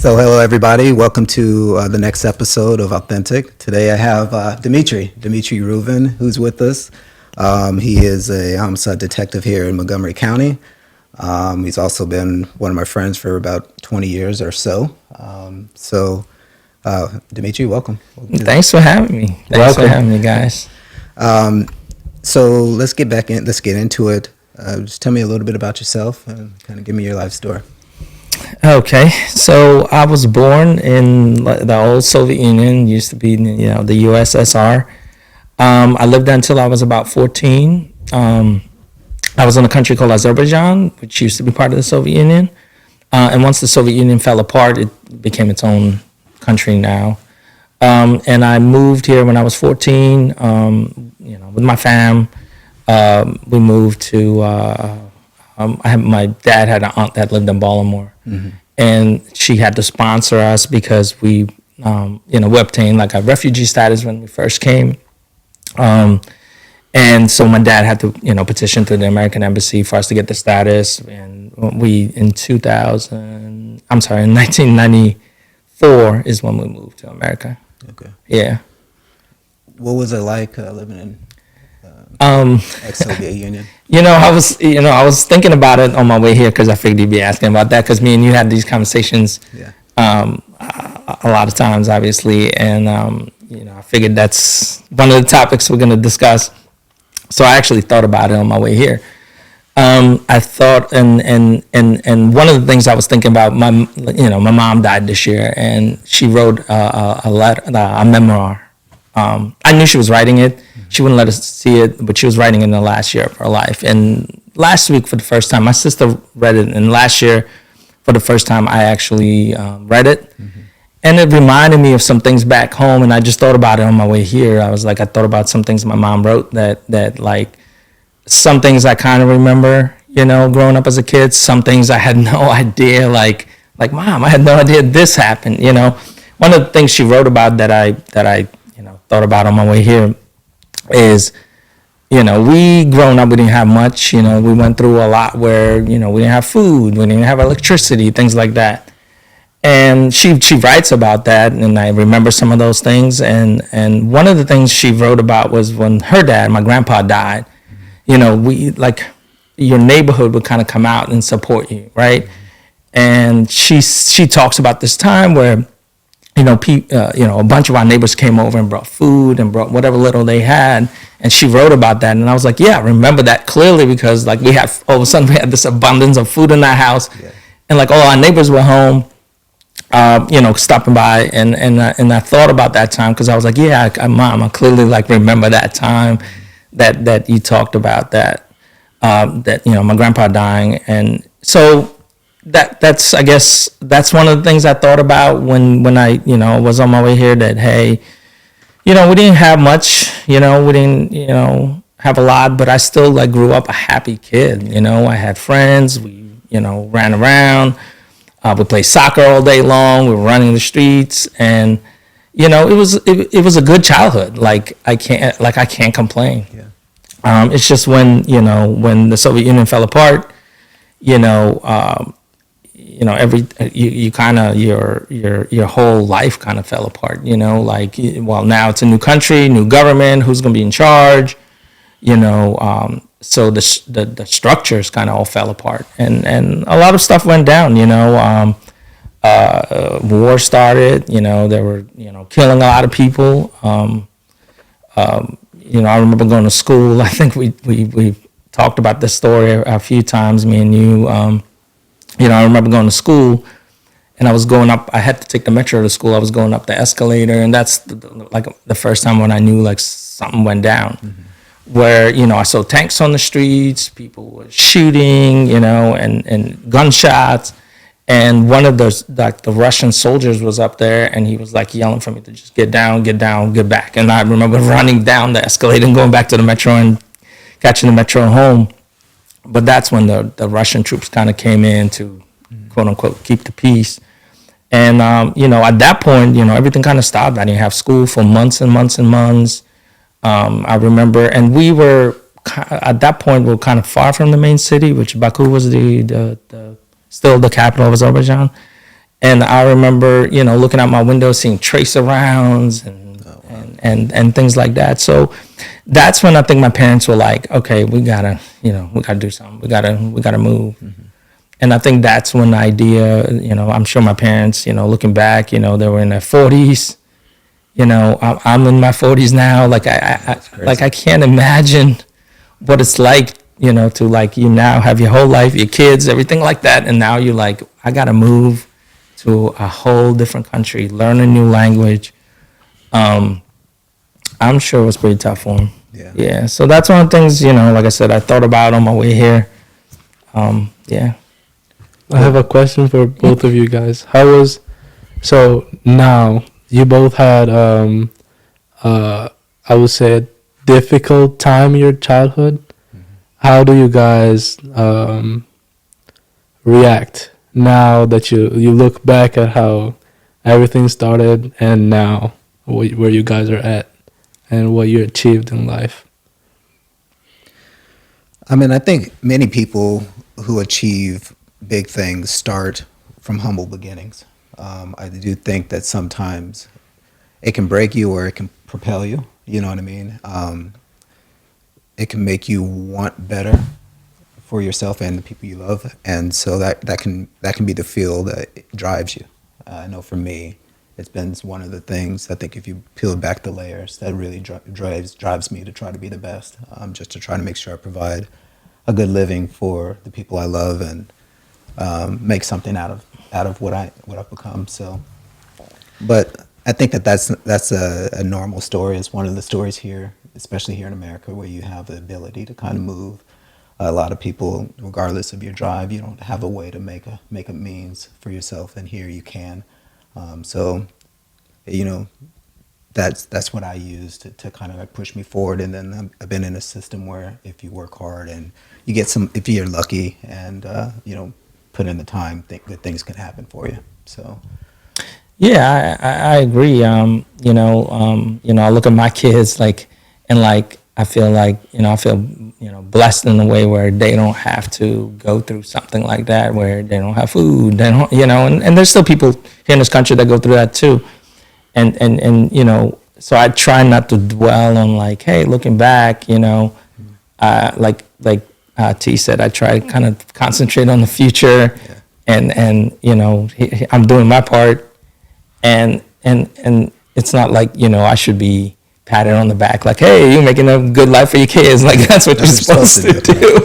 So hello everybody, welcome to the next episode of Authentic. Today I have Dimitry Ruvin, who's with us. He is a homicide detective here in Montgomery County. He's also been one of my friends for about 20 years or so. Dimitry, welcome. Thanks for having me. Thanks for having me, guys. So let's get into it. Just tell me a little bit about yourself and kind of give me your life story. Okay, so I was born in the old Soviet Union, used to be, the USSR. I lived there until I was about 14. I was in a country called Azerbaijan, which used to be part of the Soviet Union. And once the Soviet Union fell apart, it became its own country now. And I moved here when I was 14, with my fam. We moved to... my dad had an aunt that lived in Baltimore, and she had to sponsor us because we obtained like a refugee status when we first came. And so my dad had to, petition to the American Embassy for us to get the status. And in 1994 is when we moved to America. Okay. Yeah. What was it like living in ex-Soviet Union? I was thinking about it on my way here because I figured you'd be asking about that because me and you had these conversations a lot of times, obviously, and I figured that's one of the topics we're going to discuss. So I actually thought about it on my way here. I thought, and one of the things I was thinking about, my mom died this year, and she wrote a memoir. I knew she was writing it. She wouldn't let us see it, but she was writing it in the last year of her life. And last week, for the first time, my sister read it. And last year, for the first time, I actually read it. And it reminded me of some things back home. And I just thought about it on my way here. I thought about some things my mom wrote that like, some things I kind of remember, growing up as a kid. Some things I had no idea, like Mom, I had no idea this happened, One of the things she wrote about that I thought about on my way here is, we growing up, we didn't have much, we went through a lot where, we didn't have food, we didn't have electricity, things like that. And she writes about that, and I remember some of those things. And one of the things she wrote about was when her dad, my grandpa, died, we like your neighborhood would kind of come out and support you, right? And she talks about this time where a bunch of our neighbors came over and brought food and brought whatever little they had. And she wrote about that. And I was like, yeah, I remember that clearly because like all of a sudden we had this abundance of food in our house. Yeah. And like all our neighbors were home, stopping by. And I thought about that time because I was like, yeah, Mom, I clearly like remember that time that you talked about that my grandpa dying. And so that's I guess that's one of the things I thought about when I was on my way here, that hey, we didn't have much, we didn't have a lot, but I still like grew up a happy kid. I had friends, we ran around, we played soccer all day long, we were running the streets, and it was a good childhood. Like I can't complain. Yeah. It's just when the Soviet Union fell apart, you kind of your whole life kind of fell apart, now it's a new country, new government, who's going to be in charge, so the structures kind of all fell apart, and a lot of stuff went down, war started, they were killing a lot of people. I remember going to school. I think we talked about this story a few times, me and you. I remember going to school, and I was going up. I had to take the metro to school. I was going up the escalator, and that's the first time when I knew like something went down. Where I saw tanks on the streets, people were shooting, and gunshots, and one of the Russian soldiers was up there, and he was like yelling for me to just get down, get back. And I remember running down the escalator and going back to the metro and catching the metro home. But that's when the Russian troops kind of came in to, quote unquote, keep the peace. And, at that point, everything kind of stopped. I didn't have school for months and months and months. I remember, and we were, at that point, we were kind of far from the main city, which Baku was still the capital of Azerbaijan. And I remember, looking out my window, seeing tracer rounds and things like that. So that's when I think my parents were like, okay, we gotta do something. We gotta move. Mm-hmm. And I think that's when the idea, I'm sure my parents, looking back, they were in their 40s. I'm in my 40s now. Like I can't imagine what it's like, to like you now have your whole life, your kids, everything like that, and now you're like, I gotta move to a whole different country, learn a new language. I'm sure it was pretty tough for him. Yeah. So that's one of the things, like I said, I thought about on my way here. Yeah. I have a question for both of you guys. So now you both had, I would say, a difficult time in your childhood. Mm-hmm. How do you guys react now that you look back at how everything started and now where you guys are at and what you achieved in life? I mean, I think many people who achieve big things start from humble beginnings. I do think that sometimes it can break you or it can propel you. You know what I mean? It can make you want better for yourself and the people you love, and so that can be the fuel that drives you. I know for me, it's been one of the things. I think if you peel back the layers, that really drives me to try to be the best. Just to try to make sure I provide a good living for the people I love and make something out of what I've become. So, but I think that's a normal story. It's one of the stories here, especially here in America, where you have the ability to kind of move. A lot of people, regardless of your drive, you don't have a way to make a means for yourself, and here you can. So, that's what I use to kind of like push me forward. And then I've been in a system where if you work hard and you get if you're lucky and put in the time, good things can happen for you. So. Yeah, I agree. I look at my kids I feel blessed in a way where they don't have to go through something like that, where they don't have food, and there's still people here in this country that go through that too. And so I try not to dwell on like, hey, looking back, like T said, I try to kind of concentrate on the future, and I'm doing my part. And it's not like, I should be patted on the back like, hey, you're making a good life for your kids. Like, that's what you're supposed to do.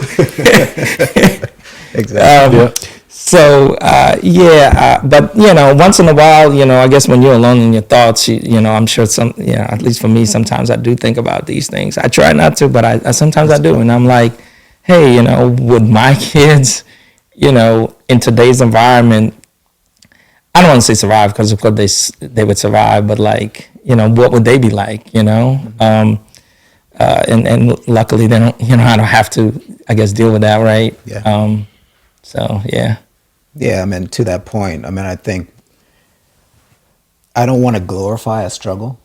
Exactly. So, but, once in a while, I guess when you're alone in your thoughts, I'm sure at least for me, sometimes I do think about these things. I try not to, but I sometimes I do. And I'm like, hey, would my kids, in today's environment, I don't want to say survive because of course they would survive, but like, what would they be like, and luckily they don't, I don't have to, I guess, deal with that. Right. Yeah. So, yeah. Yeah. I mean, to that point, I think I don't want to glorify a struggle,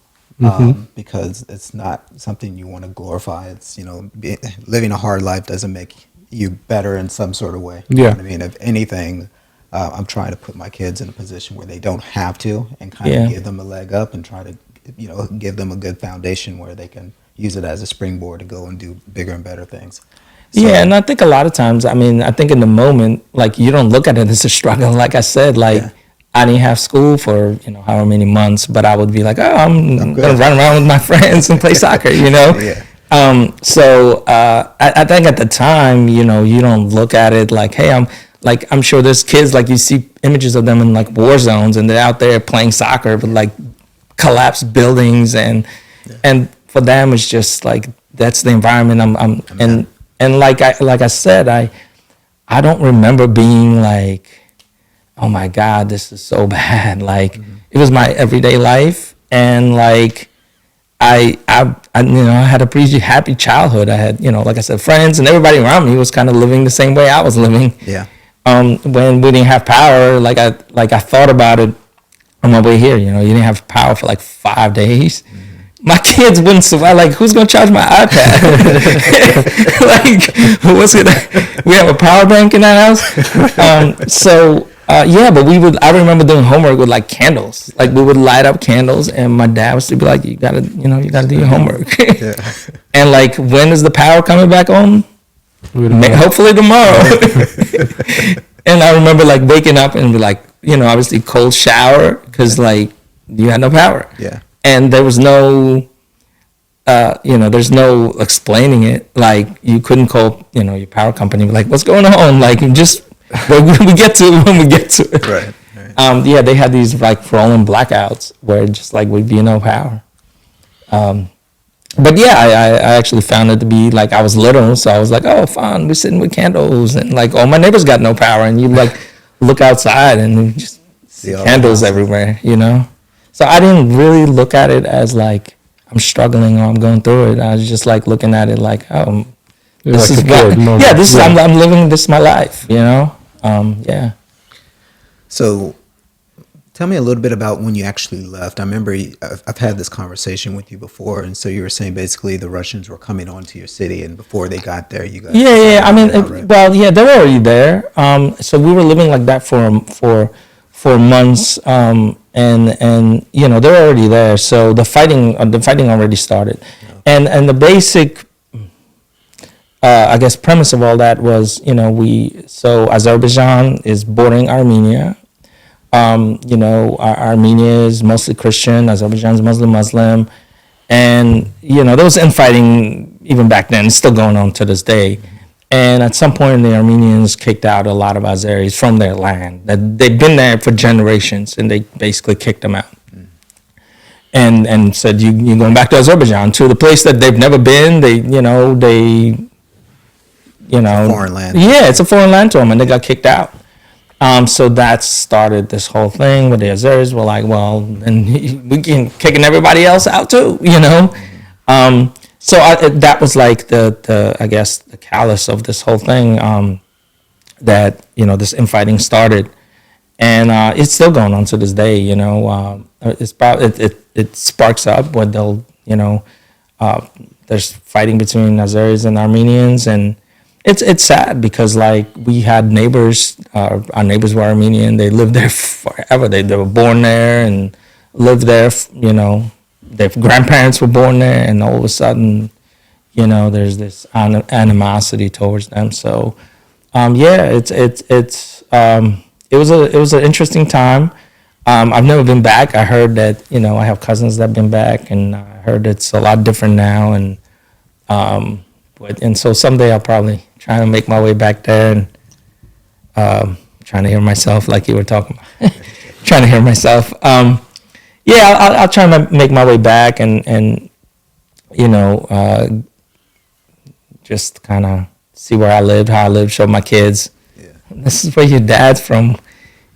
because it's not something you want to glorify. It's, living a hard life doesn't make you better in some sort of way. Yeah. You know what I mean? If anything, I'm trying to put my kids in a position where they don't have to, and kind of give them a leg up and try to, give them a good foundation where they can use it as a springboard to go and do bigger and better things. So, yeah, and I think a lot of times, I think in the moment, like, you don't look at it as a struggle. Like I said, like, I didn't have school for, however many months, but I would be like, oh, I'm going to run around with my friends and play soccer, Yeah. So I think at the time, you don't look at it like, hey, I'm sure there's kids, like, you see images of them in like war zones and they're out there playing soccer with like collapsed buildings and for them it's just like, that's the environment and like I said, I don't remember being like, oh my God, this is so bad. Like, it was my everyday life, and like I had a pretty happy childhood. I had, like I said, friends, and everybody around me was kind of living the same way I was living. Yeah. When we didn't have power, like I thought about it on my way here. You didn't have power for like 5 days. My kids wouldn't survive. Like, who's gonna charge my iPad? Like, we have a power bank in our house. So Yeah, but I remember doing homework with like candles. Like we would light up candles, and my dad was to be like, you gotta do your homework. Yeah. And like, when is the power coming back on? Hopefully tomorrow. And I remember like waking up and be like, obviously cold shower because like you had no power. Yeah. And there was no, there's no explaining it. Like you couldn't call, your power company, like, what's going on? Like, just we get to it when we get to it. Right. Yeah, they had these like rolling blackouts where just like we'd be no power. But yeah, I actually found it to be like, I was little, so I was like, oh, fun, we're sitting with candles, and like all my neighbors got no power, and you like look outside and you just see candles everywhere, So I didn't really look at it as like I'm struggling or I'm going through it. I was just like looking at it like, oh, this is I'm living, this is my life, yeah. So tell me a little bit about when you actually left. I remember I've had this conversation with you before, and so you were saying basically the Russians were coming onto your city, and before they got there, you guys. Yeah. I mean, they were already there. So we were living like that for months, and they were already there. So the fighting already started, and the basic, I guess, premise of all that was, so Azerbaijan is bordering Armenia. Armenia is mostly Christian, Azerbaijan's mostly Muslim, and there was infighting even back then. It's still going on to this day. And at some point, the Armenians kicked out a lot of Azeris from their land. That they'd been there for generations, and they basically kicked them out. And said, you're going back to Azerbaijan, to the place that they've never been. It's a foreign land. Yeah, it's a foreign land to them, and they got kicked out. So that started this whole thing with the Azeris. We're like, well, and we can kicking everybody else out too, So that was like the I guess the callus of this whole thing, that this infighting started, and it's still going on to this day. It sparks up when they'll there's fighting between Azeris and Armenians, and it's sad because like we had neighbors. Our neighbors were Armenian. They lived there forever. They were born there and lived there. Their grandparents were born there, and all of a sudden, there's this animosity towards them. So, it was an interesting time. I've never been back. I heard that I have cousins that have been back, and I heard it's a lot different now. And so someday I'll probably try to make my way back there and trying to hear myself like you were talking about. Trying to hear myself. I'll try to make my way back and just kind of see where I lived, how I lived, show my kids. Yeah. This is where your dad's from.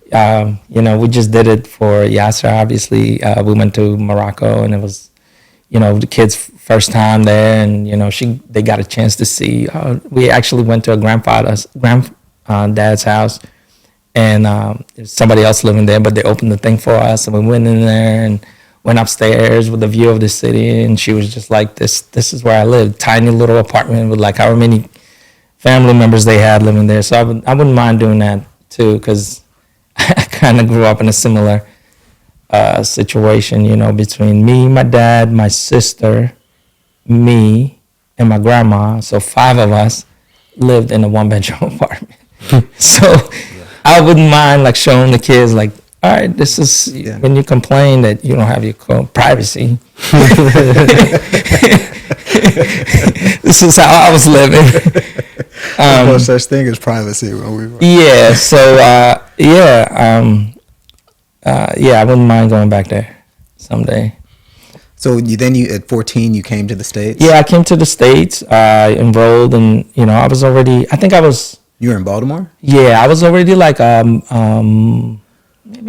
We just did it for Yasser, obviously. We went to Morocco, and it was, the kids' first time there, and, they got a chance to see. We actually went to a granddad's house, and there's somebody else living there, but they opened the thing for us, and we went in there and went upstairs with a view of the city, and she was just like, this is where I live. Tiny little apartment with like however many family members they had living there. So I wouldn't mind doing that too, because I kind of grew up in a similar situation, between me, my dad, my sister, me, and my grandma. So 5 of us lived in a 1-bedroom apartment. So I wouldn't mind like showing the kids like, all right, this is when you complain that you don't have your privacy. This is how I was living. No such thing as privacy when we were. Yeah. So I wouldn't mind going back there someday. So you at 14 you came to the States? Yeah, I came to the States. I enrolled, and I was already. I think I was. You were in Baltimore? Yeah, I was already like maybe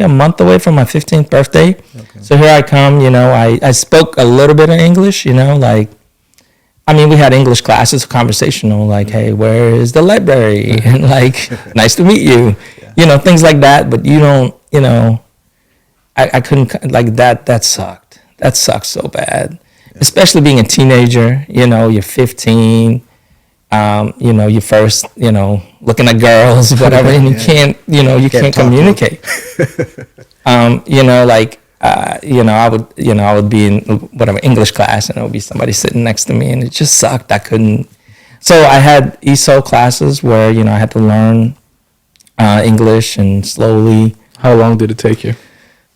a month away from my 15th birthday. Okay. So here I come. I spoke a little bit of English. We had English classes, conversational, like, hey, where is the library? And like, nice to meet you. Yeah. Things like that. But you don't. I couldn't like that. That sucked. That sucked so bad, especially being a teenager. You're 15. you know, you first, you know, looking at girls, whatever, and you can't, you know, you can't communicate. You know, like, you know, I would be in whatever English class, and there would be somebody sitting next to me, and it just sucked. I couldn't. So I had ESO classes where, you know, I had to learn English and slowly. How long did it take you?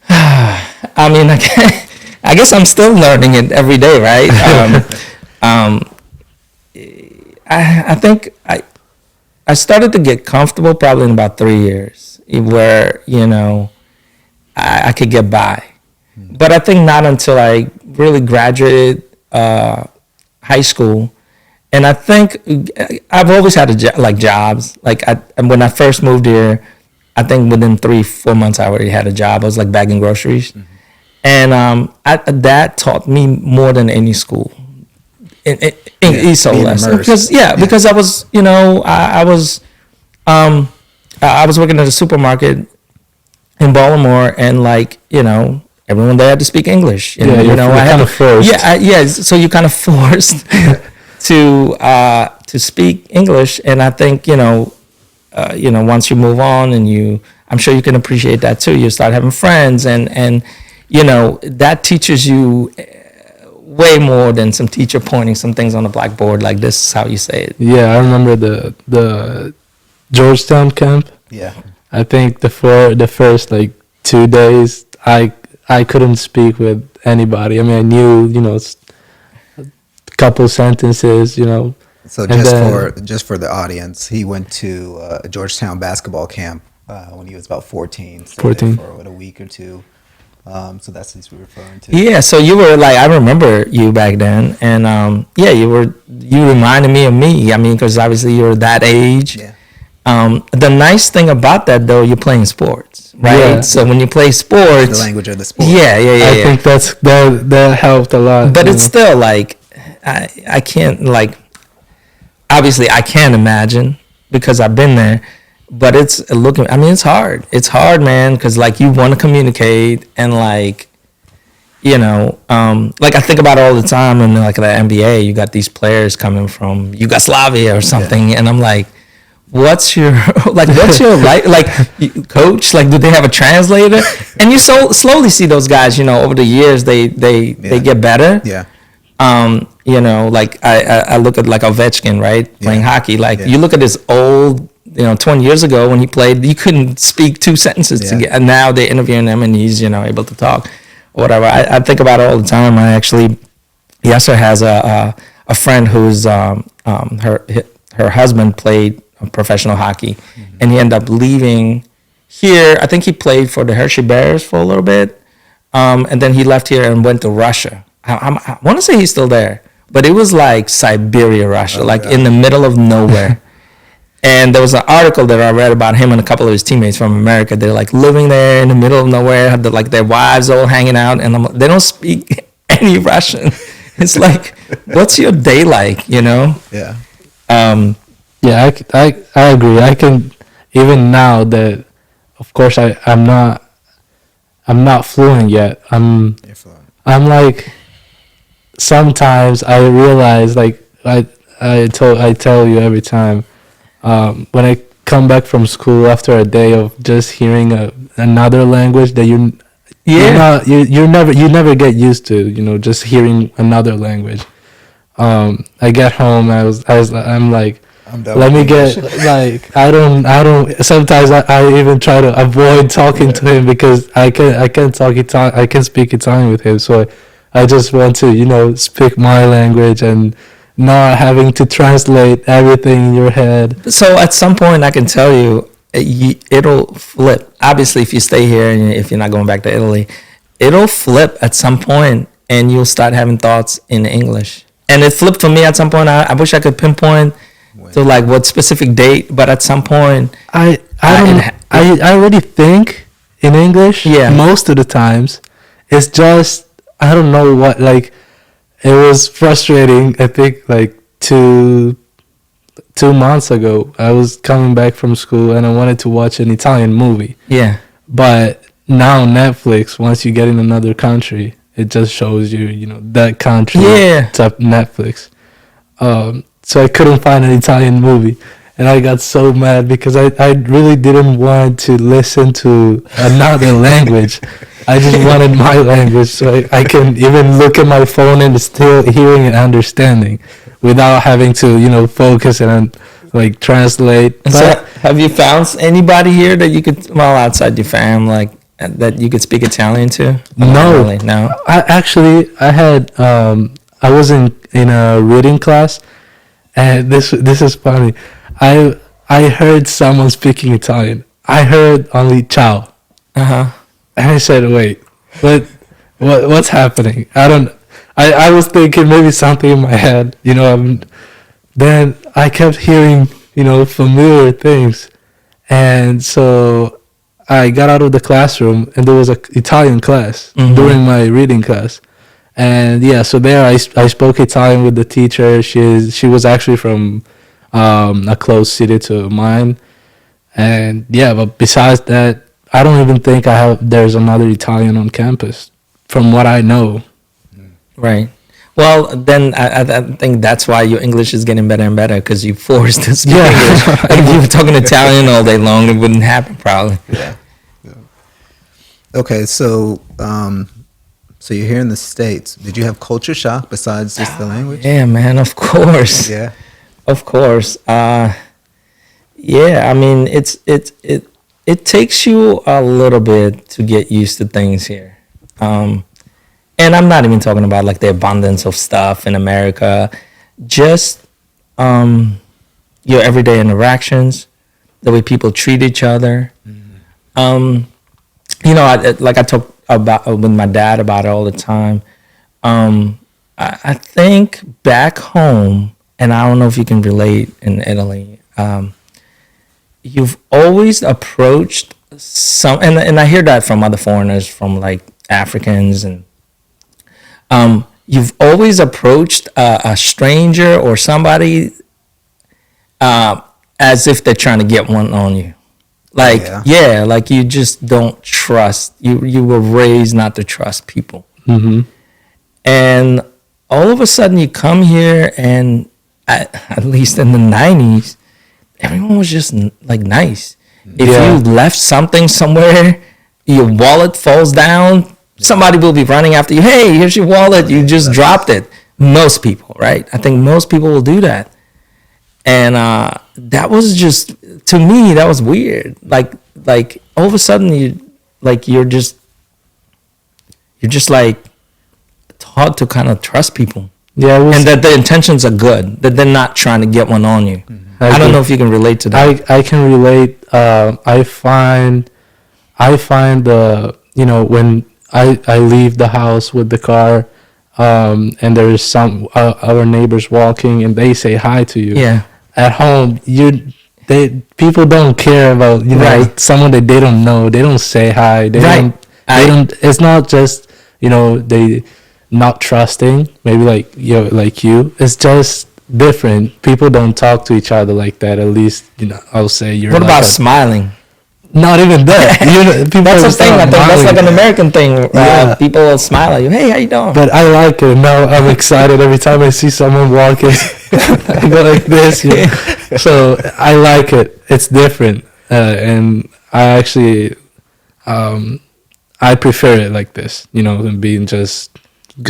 I mean, I guess I'm still learning it every day, right? I think I started to get comfortable probably in about 3 years, where, you know, I could get by. But I think not until I really graduated high school. And I think I've always had jobs. Like when I first moved here, I think within 3-4 months I already had a job. I was like bagging groceries. Mm-hmm. And that taught me more than any school. In ESO lesson. Because I was, you know, I was working at a supermarket in Baltimore, and like, you know, everyone there had to speak English. And, you know, I had to forced. So you're kind of forced to speak English. And I think, you know, once you move on, and I'm sure you can appreciate that too. You start having friends, and you know, that teaches you way more than some teacher pointing some things on the blackboard like, this is how you say it. Yeah, I remember the Georgetown camp. Yeah. I think the first like 2 days I couldn't speak with anybody. I mean, I knew, you know, a couple sentences, you know. So just for the audience, he went to a Georgetown basketball camp when he was about 14. 14. For a week or two. So that's what we're referring to. Yeah, so you were like, I remember you back then, and you reminded me of me. I mean, because obviously you were that age. Yeah. The nice thing about that, though, you're playing sports, right? Yeah. So when you play sports, the language of the sport. I think that helped a lot. But it's still like, I can't, like, obviously I can't imagine because I've been there. But it's hard. It's hard, man, because like you want to communicate, and like, you know, like I think about it all the time, and like the NBA, you got these players coming from Yugoslavia or something, and I'm like, what's your life like, coach? Like, do they have a translator? And you slowly see those guys, you know, over the years they get better. Yeah. You know, like I look at like Ovechkin, right, playing hockey. Like you look at this old. You know, 20 years ago when he played, you couldn't speak 2 sentences together. And now they're interviewing him, and he's, you know, able to talk or whatever. I think about it all the time. Yasser has a friend who's her husband played professional hockey, mm-hmm. and he ended up leaving here. I think he played for the Hershey Bears for a little bit, and then he left here and went to Russia. I want to say he's still there, but it was like Siberia, Russia, in the middle of nowhere. And there was an article that I read about him and a couple of his teammates from America. They're like living there in the middle of nowhere, have their wives all hanging out, and they don't speak any Russian. It's like, what's your day like, you know? Yeah. Yeah, I agree. I can, even now that, of course, I'm not fluent yet. I'm like, sometimes I realize, like I tell you every time. When I come back from school after a day of just hearing another language that you never get used to, you know, just hearing another language. I get home, I'm like, let me get, like, I don't, sometimes I even try to avoid talking to him because I can't talk Italian, I can speak Italian with him, so I just want to, you know, speak my language and not having to translate everything in your head. So at some point, I can tell you, it'll flip. Obviously, if you stay here and if you're not going back to Italy, it'll flip at some point, and you'll start having thoughts in English. And it flipped for me at some point. I wish I could pinpoint to like what specific date, but at some point, I already think in English. Yeah. Most of the times, it's just I don't know what like. It was frustrating. I think like two months ago, I was coming back from school and I wanted to watch an Italian movie. Yeah. But now Netflix, once you get in another country, it just shows you, you know, that country. Yeah. To Netflix. so I couldn't find an Italian movie. And I got so mad because I really didn't want to listen to another language. I just wanted my language so I can even look at my phone and still hearing and understanding without having to, focus and like translate. And so, have you found anybody here that you could, well, outside your fam, like that you could speak Italian to? Or No, not really? No. I had I was in a reading class, and this is funny. I heard someone speaking Italian. I heard only ciao. Uh-huh. And I said, "Wait, what's happening?" I was thinking maybe something in my head, then I kept hearing, familiar things. And so I got out of the classroom, and there was an Italian class during my reading class. And yeah, so there I spoke Italian with the teacher. She was actually from a close city to mine. And yeah, but besides that, I don't even think there's another Italian on campus, from what I know. Right. Well, then I think that's why your English is getting better and better, because you forced to speak English. Like if you were talking Italian all day long, it wouldn't happen probably. Yeah. Okay, so so you're here in the States. Did you have culture shock besides just the language? Yeah, man, of course. Yeah. Of course. Yeah, I mean, it takes you a little bit to get used to things here. And I'm not even talking about like the abundance of stuff in America, just your everyday interactions, the way people treat each other. I talk about with my dad about it all the time. I think back home, and I don't know if you can relate in Italy, you've always approached and I hear that from other foreigners, from like Africans, and you've always approached a stranger or somebody as if they're trying to get one on you. Like, yeah, like you just don't trust. You were raised not to trust people. Mm-hmm. And all of a sudden you come here, and at least in the 90s, everyone was just like nice. If you left something somewhere, your wallet falls down, somebody will be running after you. Hey, here's your wallet. You just dropped it. Most people, right? I think most people will do that. And that was just, to me, that was weird. Like all of a sudden you're just like taught to kind of trust people. Yeah, and that the intentions are good, that they're not trying to get one on you. I don't know if you can relate to that. I can relate. I find when I leave the house with the car, and there is some our neighbors walking, and they say hi to you. Yeah. At home, people don't care about someone that they don't know. They don't say hi. They don't. It's not just they not trusting. Maybe like you. It's just different. People don't talk to each other like that. At least I'll say you're. What about smiling? Not even that. People that's a thing. I think that's like an American thing. People will smile at you. Hey, how you doing? But I like it. Now I'm excited every time I see someone walking. I go like this. So I like it. It's different, and I actually, I prefer it like this. Than being just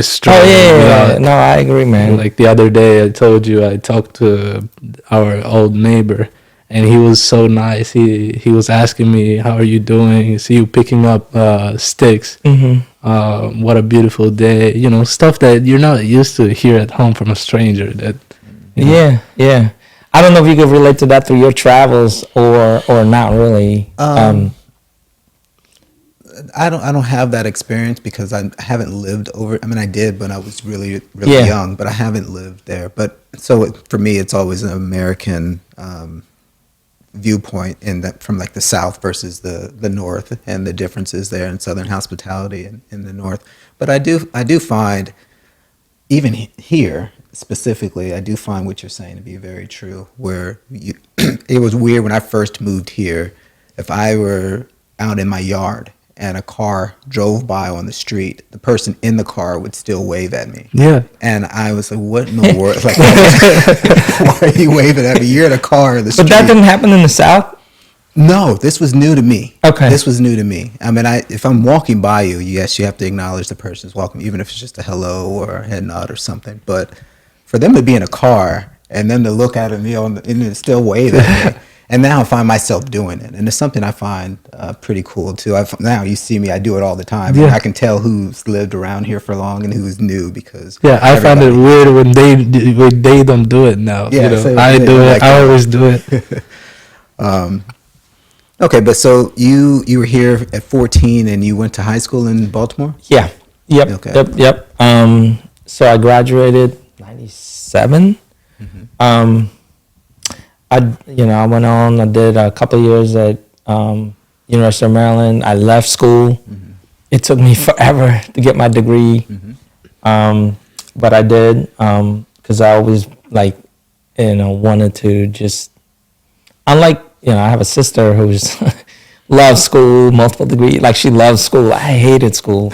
strong. Oh yeah. No, I agree, man. Like the other day, I told you I talked to our old neighbor. And he was so nice. He was asking me, "How are you doing? I see you picking up sticks. Mm-hmm. What a beautiful day." Stuff that you're not used to hear at home from a stranger. Yeah. I don't know if you could relate to that through your travels or not really. I don't have that experience because I haven't lived over. I mean, I did when I was really young, but I haven't lived there. But so for me, it's always an American viewpoint in that, from like the South versus the North, and the differences there in Southern hospitality in the North. But I do find, even here specifically, I do find what you're saying to be very true, where it was weird when I first moved here. If I were out in my yard and a car drove by on the street, the person in the car would still wave at me. Yeah. And I was like, what in the world? Like, why are you waving at me? You're in a car in the street. But that didn't happen in the South? No, this was new to me. Okay. This was new to me. I mean, if I'm walking by you, yes, you have to acknowledge the person's walking, even if it's just a hello or a head nod or something. But for them to be in a car and then to look at me and then still wave at me, and now I find myself doing it. And it's something I find pretty cool, too. Now you see me, I do it all the time. Yeah. And I can tell who's lived around here for long and who's new because... Yeah, I find it weird when they don't do it now. Yeah, you know, so I do it. like I always do it. Okay, but so you were here at 14 and you went to high school in Baltimore? Yeah. Yep. Okay. Yep. So I graduated 97. I went on. I did a couple of years at University of Maryland. I left school. It took me forever to get my degree, but I did because I always wanted to just. Unlike I have a sister who's loves school, multiple degrees. Like she loves school. I hated school.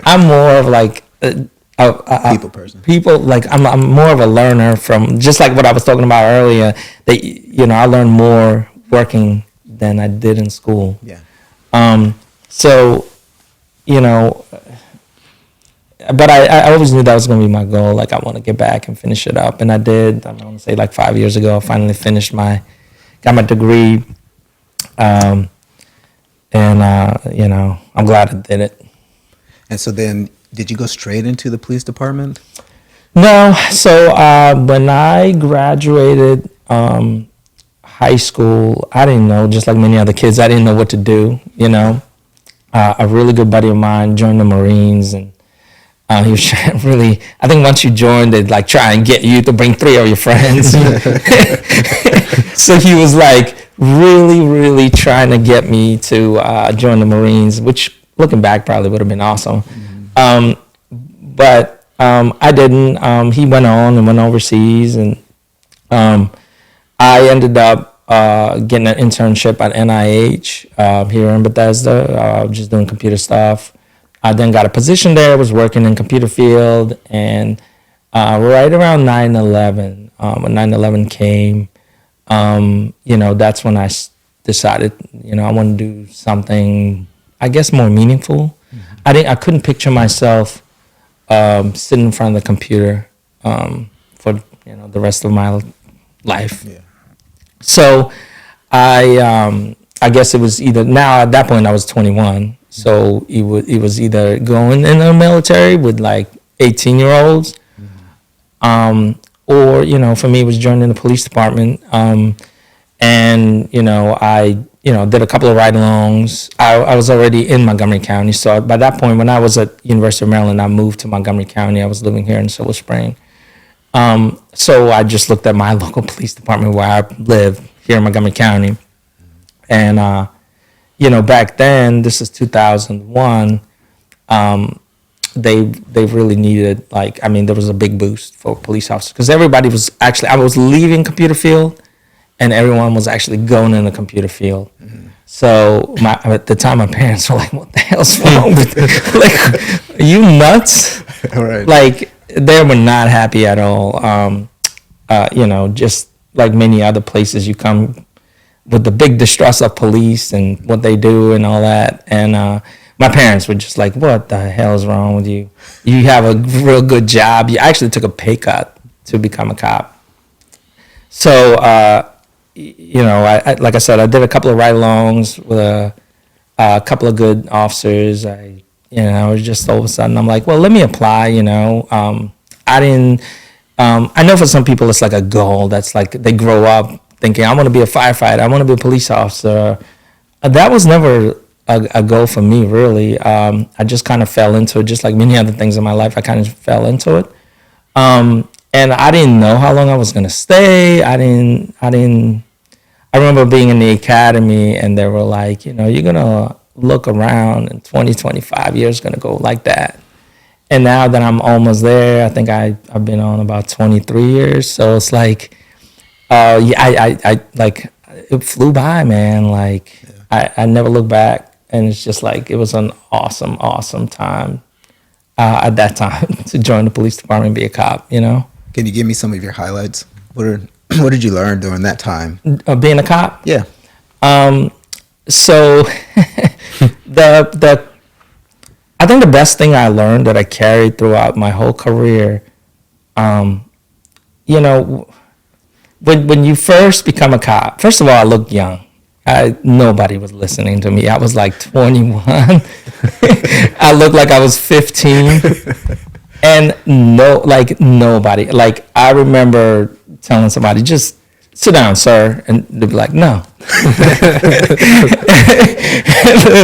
I'm more of like. People person. People I'm more of a learner from just like what I was talking about earlier. That I learned more working than I did in school. Yeah. So, but I always knew that was going to be my goal. Like I want to get back and finish it up, and I did. I want to say like 5 years ago, I finally got my degree, and I'm glad I did it. And so then, did you go straight into the police department? No. So when I graduated high school, I didn't know. Just like many other kids, I didn't know what to do. A really good buddy of mine joined the Marines, and he was trying really. I think once you join, they'd like try and get you to bring 3 of your friends. So he was like really, really trying to get me to join the Marines, which looking back probably would have been awesome. But I didn't. He went on and went overseas, and I ended up getting an internship at NIH here in Bethesda, just doing computer stuff. I then got a position there, was working in computer field, and right around 9/11, when 9/11 came, that's when I decided, I want to do something, I guess, more meaningful. I couldn't picture myself sitting in front of the computer for the rest of my life. Yeah. So I guess it was either now at that point I was 21, so it was either going in the military with like 18-year-olds, or for me it was joining the police department, and I did a couple of ride-alongs. I was already in Montgomery County, so by that point, when I was at University of Maryland, I moved to Montgomery County. I was living here in Silver Spring. So I just looked at my local police department where I live here in Montgomery County. And, back then, this is 2001, they really needed, there was a big boost for police officers. Because everybody was I was leaving computer field, and everyone was actually going in the computer field. So at the time, my parents were like, "What the hell's wrong with you? Like, are you nuts?" Right. Like they were not happy at all. Just like many other places, you come with the big distrust of police and what they do and all that. And my parents were just like, "What the hell is wrong with you? You have a real good job. You actually took a pay cut to become a cop." So, I like I said, I did a couple of ride-alongs with a couple of good officers. I was just all of a sudden, I'm like, well, let me apply. I didn't. I know for some people it's like a goal. That's like they grow up thinking, I want to be a firefighter. I want to be a police officer. That was never a goal for me, really. I just kind of fell into it, just like many other things in my life. I kind of fell into it. And I didn't know how long I was going to stay. I remember being in the academy and they were like, you're going to look around and 20, 25 years going to go like that. And now that I'm almost there, I think I've been on about 23 years. So it's like, I like, it flew by, man. Like, I never look back. and it's just like it was an awesome time at that time to join the police department and be a cop. Can you give me some of your highlights? What did you learn during that time? Being a cop. Yeah. So I think the best thing I learned that I carried throughout my whole career, when you first become a cop, first of all, I looked young. Nobody was listening to me. I was like 21. I looked like I was 15. And nobody. Like, I remember telling somebody, just sit down, sir. And they'd be like, no. And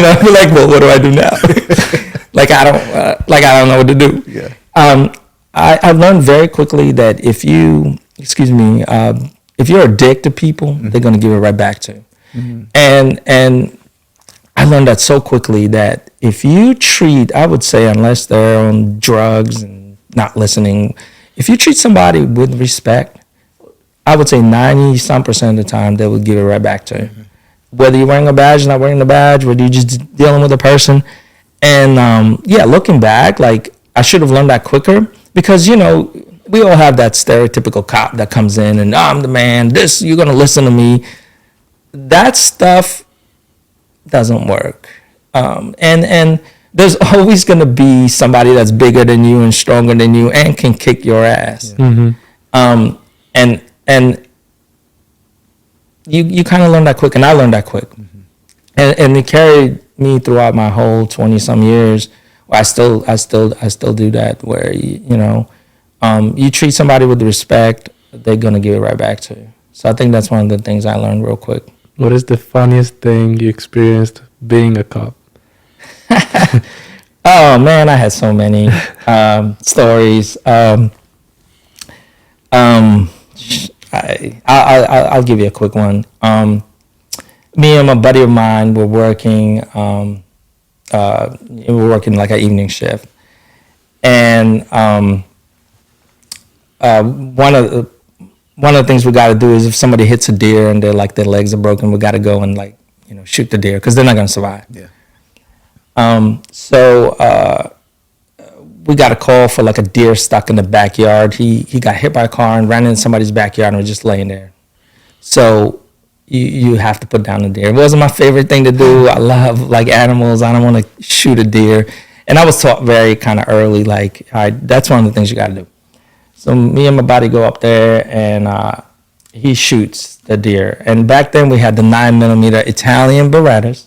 I'd be like, well, what do I do now? I don't know what to do. Yeah. I learned very quickly that if you're a dick to people, they're going to give it right back to you. Mm-hmm. And I learned that so quickly that if you treat, I would say, unless they're on drugs and not listening, if you treat somebody with respect, I would say 90% of the time they will give it right back to you. Mm-hmm. Whether you're wearing a badge, not wearing the badge, whether you're just dealing with a person. And looking back, like, I should have learned that quicker because, we all have that stereotypical cop that comes in and I'm the man, you're going to listen to me. That stuff doesn't work. And there's always going to be somebody that's bigger than you and stronger than you and can kick your ass. Yeah. Mm-hmm. And you kind of learn that quick, and I learned that quick. Mm-hmm. And it carried me throughout my whole 20-some years. I still do that, where you treat somebody with respect, they're gonna give it right back to you. So I think that's one of the things I learned real quick. What is the funniest thing you experienced being a cop? Oh man, I had so many stories. I'll give you a quick one. Me and my buddy of mine were working. We were working like an evening shift, and one of the things we got to do is if somebody hits a deer and their legs are broken, we got to go and shoot the deer because they're not going to survive. Yeah. So we got a call for like a deer stuck in the backyard. He got hit by a car and ran into somebody's backyard and was just laying there. So you have to put down the deer. It wasn't my favorite thing to do. I love animals. I don't want to shoot a deer. And I was taught very kind of early, all right, that's one of the things you got to do. So me and my buddy go up there and he shoots the deer. And back then we had the 9mm Italian Berettas.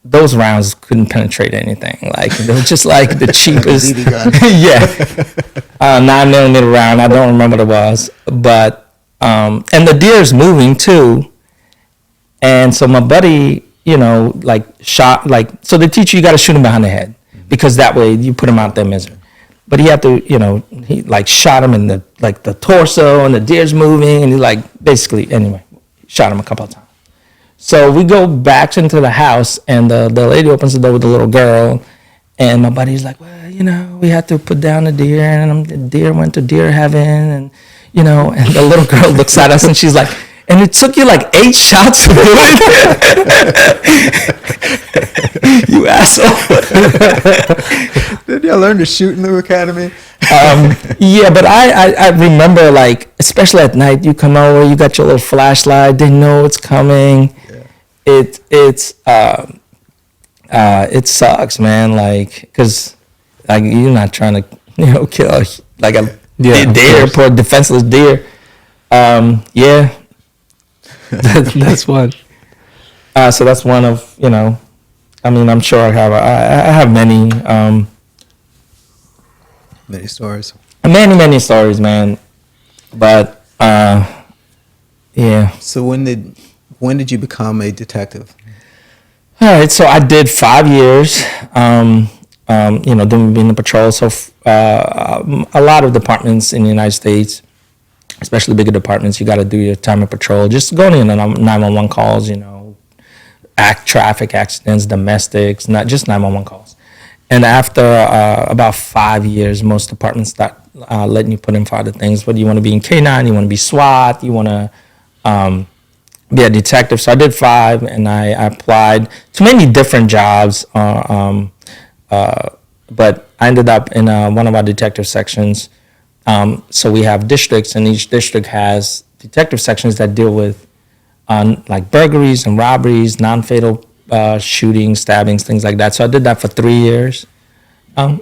Those rounds couldn't penetrate anything. They were just the cheapest. Yeah. 9mm round. I don't remember what it was. But, and the deer's moving too. And so my buddy, shot, so they teach you got to shoot him behind the head because that way you put him out their misery. But he had to, he shot him in the torso and the deer's moving and he basically, anyway, shot him a couple of times. So we go back into the house, and the lady opens the door with the little girl, and my buddy's like, well, we had to put down the deer, and the deer went to deer heaven, and, and the little girl looks at us, and she's like, and it took you 8 shots to do it? You asshole. Did y'all learn to shoot in the academy? Yeah, but I remember, especially at night, you come over, you got your little flashlight, they know it's coming. Yeah. It sucks, man, because you're not trying to, kill a deer, poor defenseless deer. Yeah. That's one. So that's one of, I'm sure I have many. Many stories. Many stories, man. But, yeah. So when did you become a detective? All right, so I did 5 years, doing being the patrol. So a lot of departments in the United States, especially bigger departments, you got to do your time of patrol. Just going in on 911 calls, traffic accidents, domestics, not just 911 calls. And after about 5 years, most departments start letting you put in for other things. Whether you want to be in K9, you want to be SWAT, you want to be a detective. So I did 5, and I applied to many different jobs. But I ended up in one of our detective sections. So we have districts, and each district has detective sections that deal with like burglaries and robberies, non-fatal shootings, stabbings, things like that. So I did that for 3 years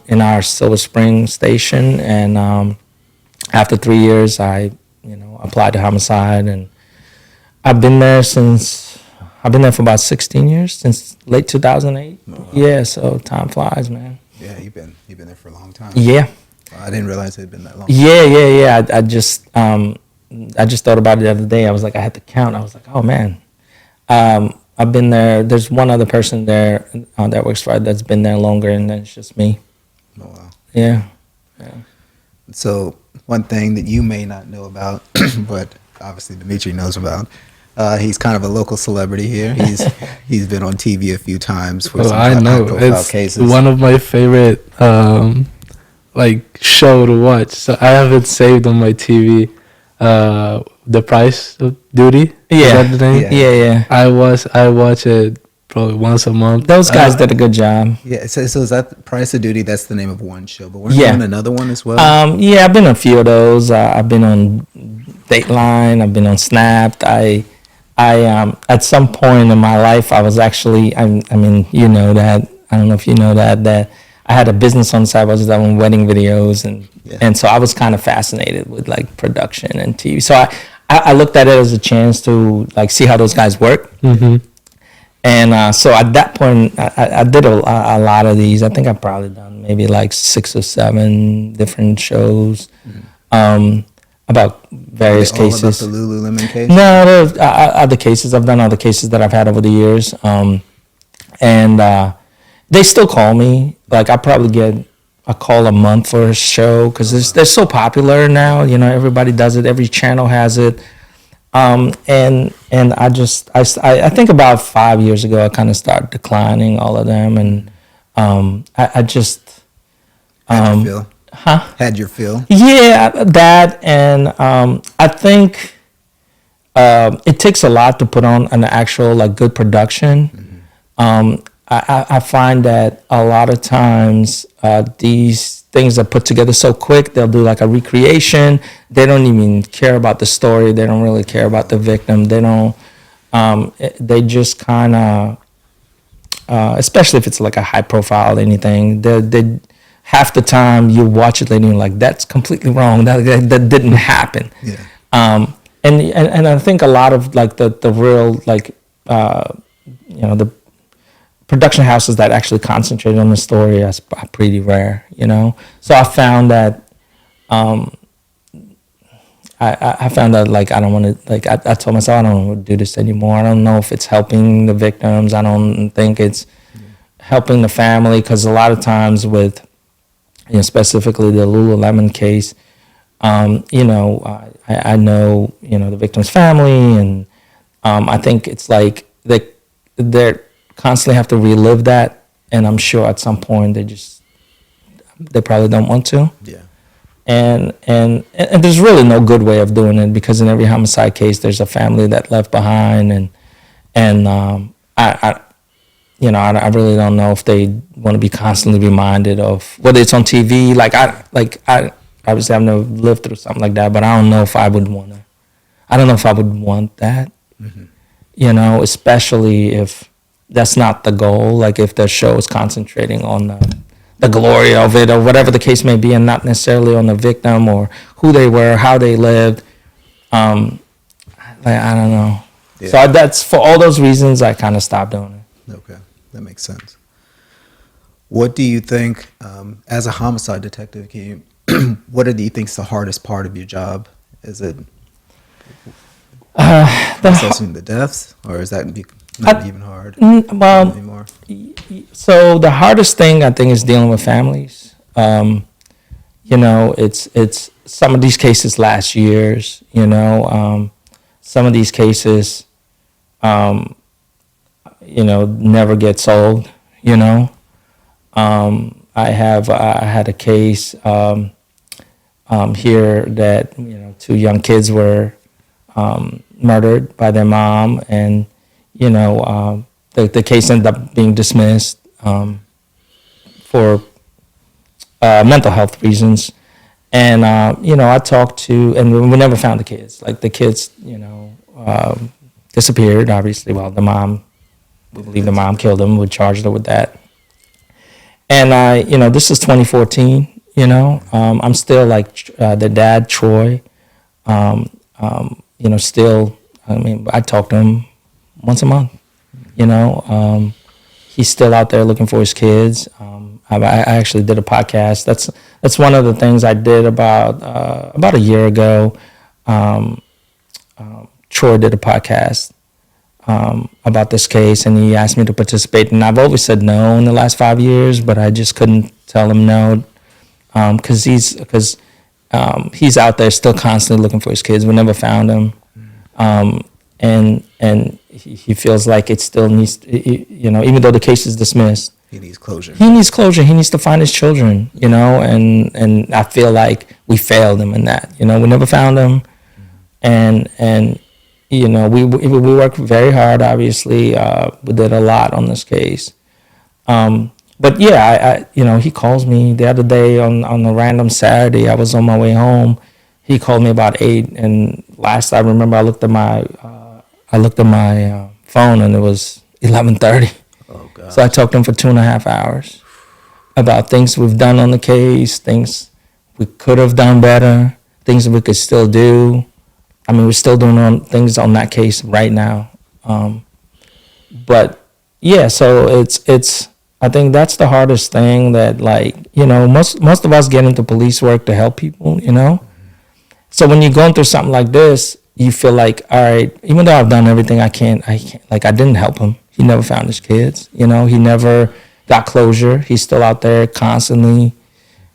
in our Silver Spring station, and after 3 years, I applied to homicide, and I've been there for about 16 years, since late 2008. Oh, wow. Yeah, so time flies, man. Yeah, you've been there for a long time. Yeah. I didn't realize it had been that long. Yeah. I just thought about it the other day. I was like, I had to count. I was like, oh man, I've been there. There's one other person there that works for that's been there longer, and then it's just me. Oh wow. Yeah. So one thing that you may not know about, but obviously Dimitry knows about. He's kind of a local celebrity here. He's been on TV a few times for some high-profile cases. One of my favorite show to watch. So I have it saved on my TV. The Price of Duty. Yeah. Is that the name? Yeah. I watch it probably once a month. Those guys did a good job. Yeah. So is that Price of Duty? That's the name of one show, but we're doing another one as well. Yeah, I've been on a few of those. I've been on Dateline. I've been on Snapped. I at some point in my life, I was actually, I mean, you know that, I don't know if you know that I had a business on the side. I was doing wedding videos, and so I was kind of fascinated with like production and TV. So I looked at it as a chance to like see how those guys work. Mm-hmm. And so at that point, I did a lot of these. I think I've probably done maybe like 6 or 7 different shows. About various cases. All about the Lululemon case? No, there's other cases. I've done other cases that I've had over the years. And they still call me. Like, I probably get a call a month for a show because they're so popular now. You know, everybody does it. Every channel has it. And I think about 5 years ago, I kind of started declining all of them. And I just... How'd you feel? Huh? Had your fill? Yeah, that, and I think it takes a lot to put on an actual like good production. Mm-hmm. I find that a lot of times these things are put together so quick. They'll do like a recreation. They don't even care about the story. They don't really care about the victim. They don't. They just kind of, especially if it's like a high profile or anything. They half the time you watch it later and you're like, that's completely wrong. That didn't happen. Yeah. And I think a lot of like the real like the production houses that actually concentrate on the story are pretty rare, you know. So I found that I found that like I don't want to like I told myself I don't want to do this anymore. I don't know if it's helping the victims. I don't think it's helping the family, because a lot of times with specifically the Lululemon case, I know the victim's family, and I think it's like they constantly have to relive that, and I'm sure at some point they probably don't want to. Yeah. And there's really no good way of doing it, because in every homicide case there's a family that left behind, and I really don't know if they want to be constantly reminded of whether it's on TV. I obviously I've never lived through something like that, but I don't know if I would want to. I don't know if I would want that. Mm-hmm. Especially if that's not the goal. Like if the show is concentrating on the glory of it or whatever the case may be, and not necessarily on the victim or who they were, how they lived. I don't know. Yeah. So that's for all those reasons I kind of stopped doing it. Okay. That makes sense. What do you think, as a homicide detective, what do you think is the hardest part of your job? Is it processing the deaths, or is that not even hard anymore? So the hardest thing I think is dealing with families. It's some of these cases last years. Some of these cases. Never get sold, I had a case here that, 2 young kids were murdered by their mom, and the case ended up being dismissed for mental health reasons. And I talked to, and we never found the kids. Like the kids, disappeared. Obviously, well, we believe the mom killed them. We charged her with that. And this is 2014. I'm still like the dad, Troy. Still, I talk to him once a month. He's still out there looking for his kids. I actually did a podcast. That's one of the things I did about a year ago. Troy did a podcast about this case, and he asked me to participate. And I've always said no in the last 5 years, but I just couldn't tell him no because he's out there still constantly looking for his kids. We never found him, and he feels like it still needs, even though the case is dismissed. He needs closure. He needs closure. He needs to find his children, and I feel like we failed him in that. We never found him, and we worked very hard. Obviously, we did a lot on this case. But yeah, he calls me the other day on a random Saturday. I was on my way home. He called me about 8, and last I remember, I looked at my phone, and it was 11:30. Oh, God. So I talked to him for 2.5 hours about things we've done on the case, things we could have done better, things that we could still do. We're still doing things on that case right now. But yeah, so it's. I think that's the hardest thing that, most of us get into police work to help people, So when you're going through something like this, you feel like, all right, even though I've done everything I can't, like I didn't help him. He never found his kids, he never got closure. He's still out there constantly,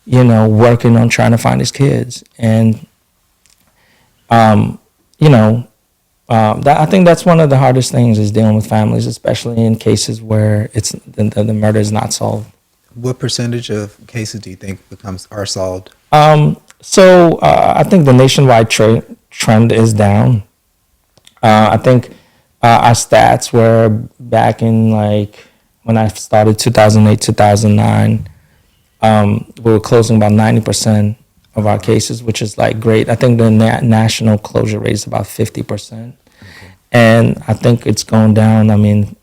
working on trying to find his kids. And, I think that's one of the hardest things is dealing with families, especially in cases where the murder is not solved. What percentage of cases do you think are solved? So I think the nationwide trend is down. I think our stats were back in when I started 2008, 2009, we were closing about 90% of our cases, which is great. I think the national closure rate is about 50%. Okay. And I think it's going down, in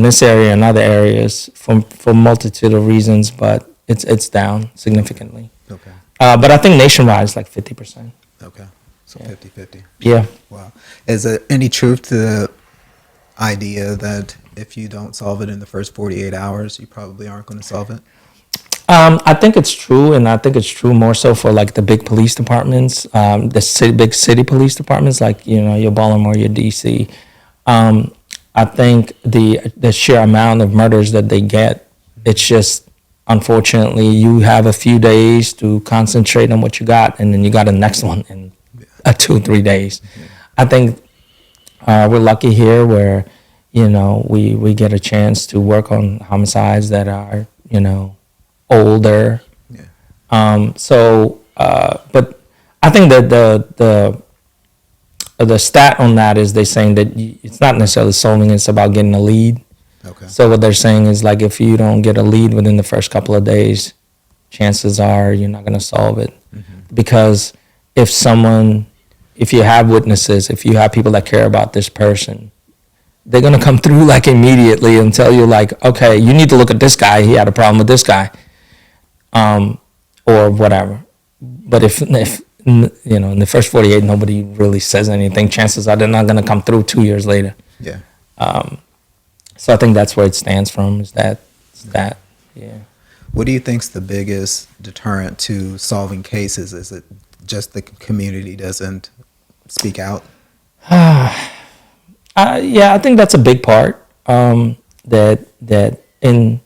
this area and other areas for a multitude of reasons, but it's down significantly. Okay. But I think nationwide is 50%. Okay. So 50-50. Yeah. Wow. Is there any truth to the idea that if you don't solve it in the first 48 hours, you probably aren't going to solve it? I think it's true, and I think it's true more so for the big police departments, big city police departments, your Baltimore, your DC. I think the sheer amount of murders that they get, it's just, unfortunately, you have a few days to concentrate on what you got, and then you got the next one in 2 or 3 days. Yeah. I think we're lucky here where, we get a chance to work on homicides that are, older. Yeah. But I think that the stat on that is they're saying that it's not necessarily solving, it's about getting a lead. Okay. So what they're saying is if you don't get a lead within the first couple of days, chances are you're not going to solve it. Mm-hmm. Because if you have witnesses, if you have people that care about this person, they're going to come through immediately and tell you okay, you need to look at this guy. He had a problem with this guy. Or whatever. But if in the first 48 nobody really says anything, chances are they're not going to come through 2 years later. Yeah. So I think that's where it stands from. Is that yeah. What do you think's the biggest deterrent to solving cases? Is it just the community doesn't speak out? Yeah, I think that's a big part. That in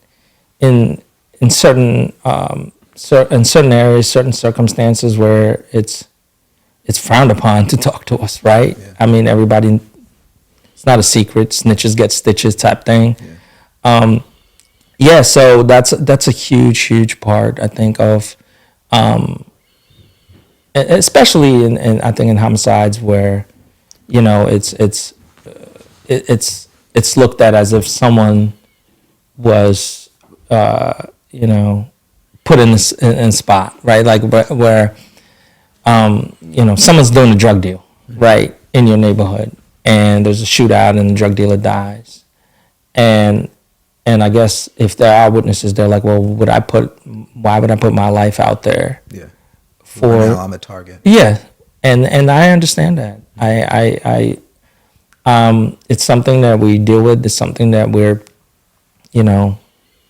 certain areas, certain circumstances where it's frowned upon to talk to us, right? Yeah. Everybody, it's not a secret. Snitches get stitches type thing. Yeah. So that's a huge part, I think, of, especially in I think in homicides where, it's looked at as if someone was put in this in spot, right? Like where someone's doing a drug deal, right, in your neighborhood, and there's a shootout and the drug dealer dies, and I guess if there are witnesses, they're like, well, why would I put my life out there? Yeah. For Right now I'm a target. Yeah, and I understand that. It's something that we deal with. It's something that we're,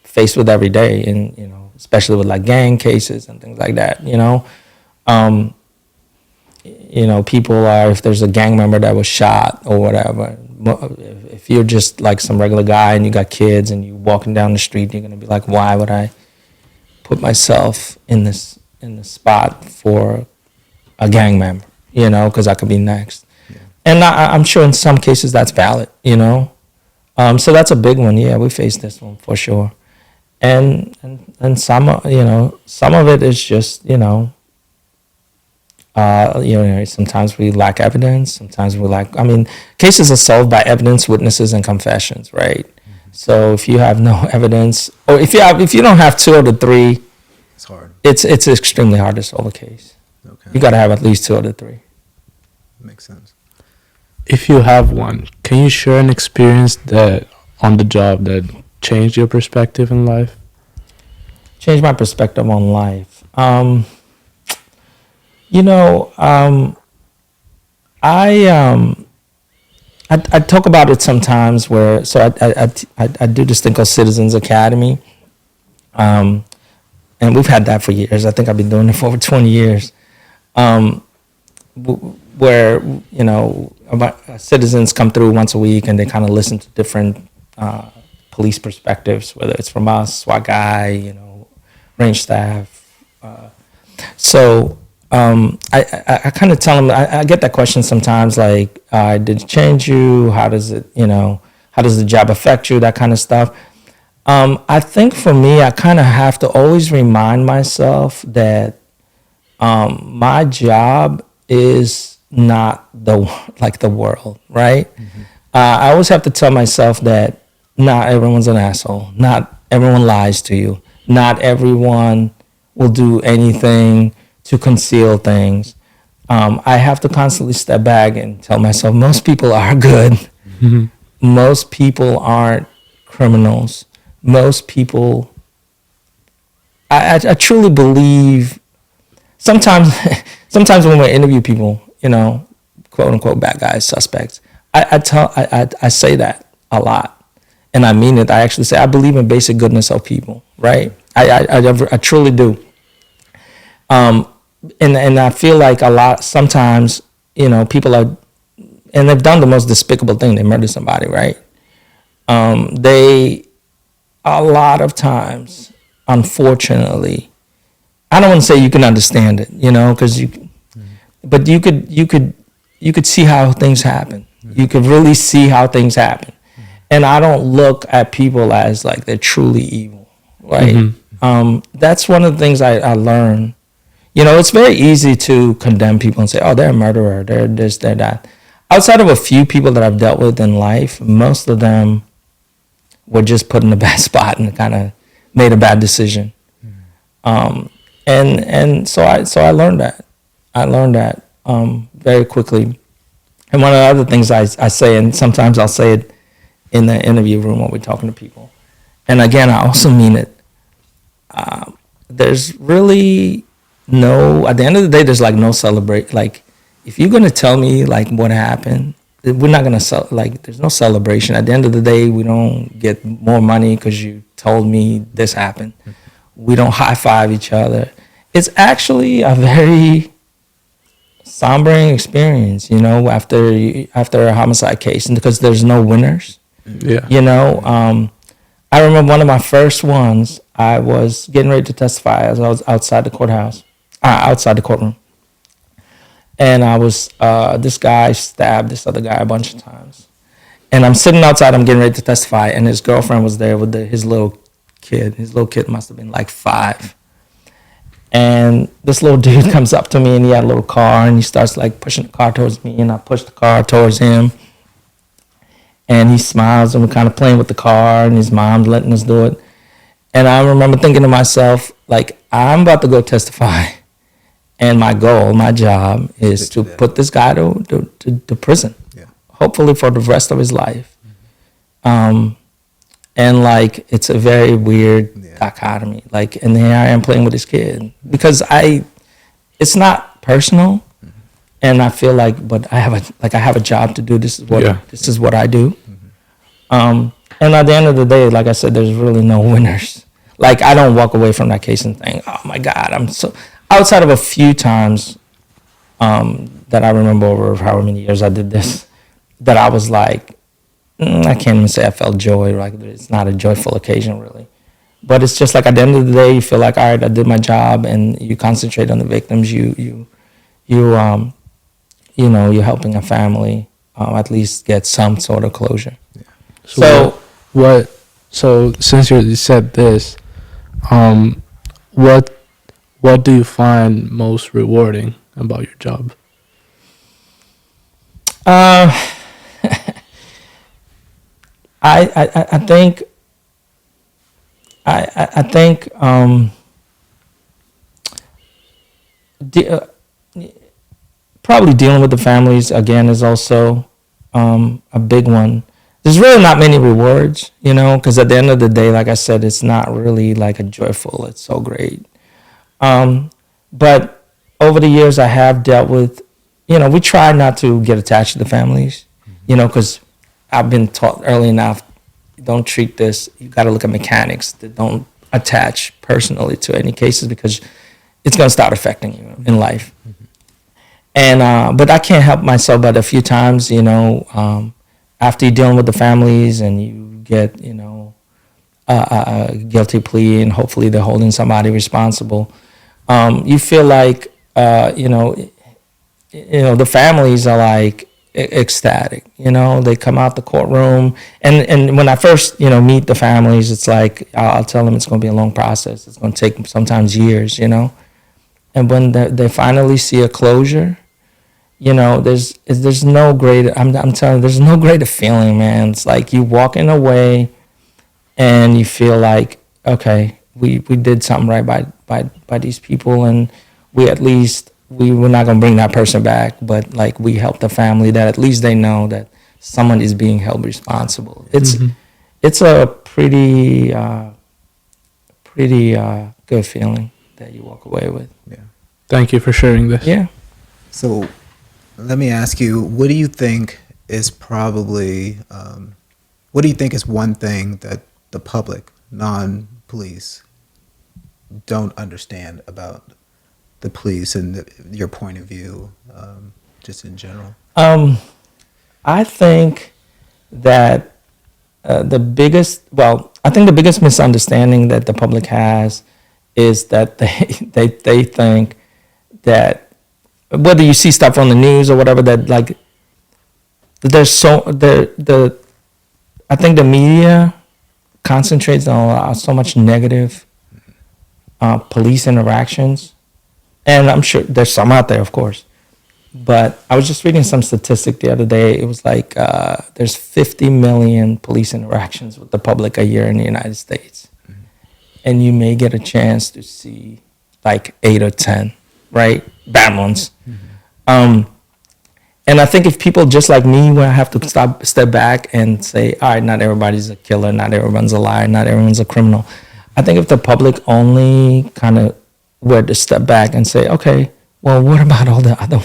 faced with every day, and especially with like gang cases and things like that. People are, if there's a gang member that was shot or whatever. If you're just like some regular guy and you got kids and you're walking down the street, you're gonna be like, why would I put myself in this spot for a gang member? Because I could be next. Yeah. And I'm sure in some cases that's valid. So that's a big one. Yeah, we face this one for sure. And some of it is just sometimes we lack evidence. Sometimes we lack. Cases are solved by evidence, witnesses, and confessions, right? Mm-hmm. So if you have no evidence, or if you don't have 2 of the 3, it's hard. It's extremely hard to solve a case. Okay. You got to have at least 2 of the 3. Makes sense. If you have one, can you share an experience that on the job that changed your perspective in life? Changed my perspective on life. I talk about it sometimes where, so I do this thing called Citizens Academy. And we've had that for years. I think I've been doing it for over 20 years. Where, citizens come through once a week and they kind of listen to different police perspectives, whether it's from us, SWAT guy, range staff. So I kind of tell them, I get that question sometimes, like, did it change you? How does the job affect you? That kind of stuff. I think for me, I kind of have to always remind myself that my job is not the world, right? Mm-hmm. I always have to tell myself that not everyone's an asshole. Not everyone lies to you. Not everyone will do anything to conceal things. I have to constantly step back and tell myself most people are good. Mm-hmm. Most people aren't criminals. Most people, I truly believe, sometimes when we interview people, quote unquote bad guys, suspects, I say that a lot. And I mean it. I actually say I believe in basic goodness of people, right? I truly do. And I feel like sometimes, people are, and they've done the most despicable thing. They murdered somebody, right? A lot of times, unfortunately, I don't want to say you can understand it, because but you could see how things happen. Mm-hmm. You could really see how things happen. Mm-hmm. And I don't look at people as like they're truly evil, right? Mm-hmm. That's one of the things I learned. It's very easy to condemn people and say, oh, they're a murderer, they're this, they're that. Outside of a few people that I've dealt with in life, most of them were just put in a bad spot and kind of made a bad decision. Mm-hmm. And so I learned that. I learned that very quickly. And one of the other things I say, and sometimes I'll say it in the interview room when we're talking to people, and again, I also mean it. There's really at the end of the day, there's like no celebrate. Like, if you're going to tell me like what happened, we're not going to there's no celebration. At the end of the day, we don't get more money because you told me this happened. We don't high five each other. It's actually a very sombering experience, after a homicide case, and because there's no winners. Yeah. I remember one of my first ones. I was getting ready to testify as I was outside the courtroom, and I was this guy stabbed this other guy a bunch of times, and I'm sitting outside. I'm getting ready to testify, and his girlfriend was there with his little kid. His little kid must have been like 5. And this little dude comes up to me, and he had a little car, and he starts like pushing the car towards me, and I push the car towards him. And he smiles, and we're kind of playing with the car, and his mom's letting us do it. And I remember thinking to myself, like, I'm about to go testify, and my goal, my job, is to put this guy to prison, hopefully for the rest of his life. And like, it's a very weird dichotomy. Like, and here I am playing with this kid because it's not personal, and I feel like, but I have a job to do. This is what I do. And at the end of the day, like I said, there's really no winners. Like, I don't walk away from that case and think, oh my God, I'm so, outside of a few times that I remember over however many years I did this, that I was like, I can't even say I felt joy. Like, it's not a joyful occasion, really. But it's just like, at the end of the day, you feel like, all right, I did my job, and you concentrate on the victims. You're helping a family at least get some sort of closure. Yeah. So since you said this, what do think most rewarding about your job? I think probably dealing with the families again is also a big one. There's really not many rewards, because at the end of the day, like I said, it's not really like a joyful, it's so great. But over the years, I have dealt with, we try not to get attached to the families, because I've been taught early enough, don't treat this, you got to look at mechanics, that don't attach personally to any cases, because it's going to start affecting you in life. And, but I can't help myself, but a few times, after you're dealing with the families and you get, a guilty plea, and hopefully they're holding somebody responsible, you feel like, the families are like ecstatic, they come out the courtroom. And when I first, meet the families, it's like, I'll tell them it's going to be a long process. It's going to take sometimes years, And when they finally see a closure, there's no greater, I'm telling you, there's no greater feeling, man. It's like you walking away and you feel like, okay, we did something right by these people, and we're not going to bring that person back, but like we helped the family, that at least they know that someone is being held responsible. It's a pretty good feeling that you walk away with. Yeah. Thank you for sharing this. Yeah. So let me ask you, what do you think is one thing that the public, non-police, don't understand about the police and your point of view, just in general? I think that the biggest misunderstanding that the public has is that they think that, whether you see stuff on the news or whatever, that like I think the media concentrates on so much negative police interactions, and I'm sure there's some out there, of course. But I was just reading some statistic the other day. It was like there's 50 million police interactions with the public a year in the United States, and you may get a chance to see like 8 or 10, right? Bad ones. And I think if people just like me will have to step back and say, all right, not everybody's a killer, not everyone's a liar, not everyone's a criminal. I think if the public only kind of were to step back and say, okay, well, what about all the other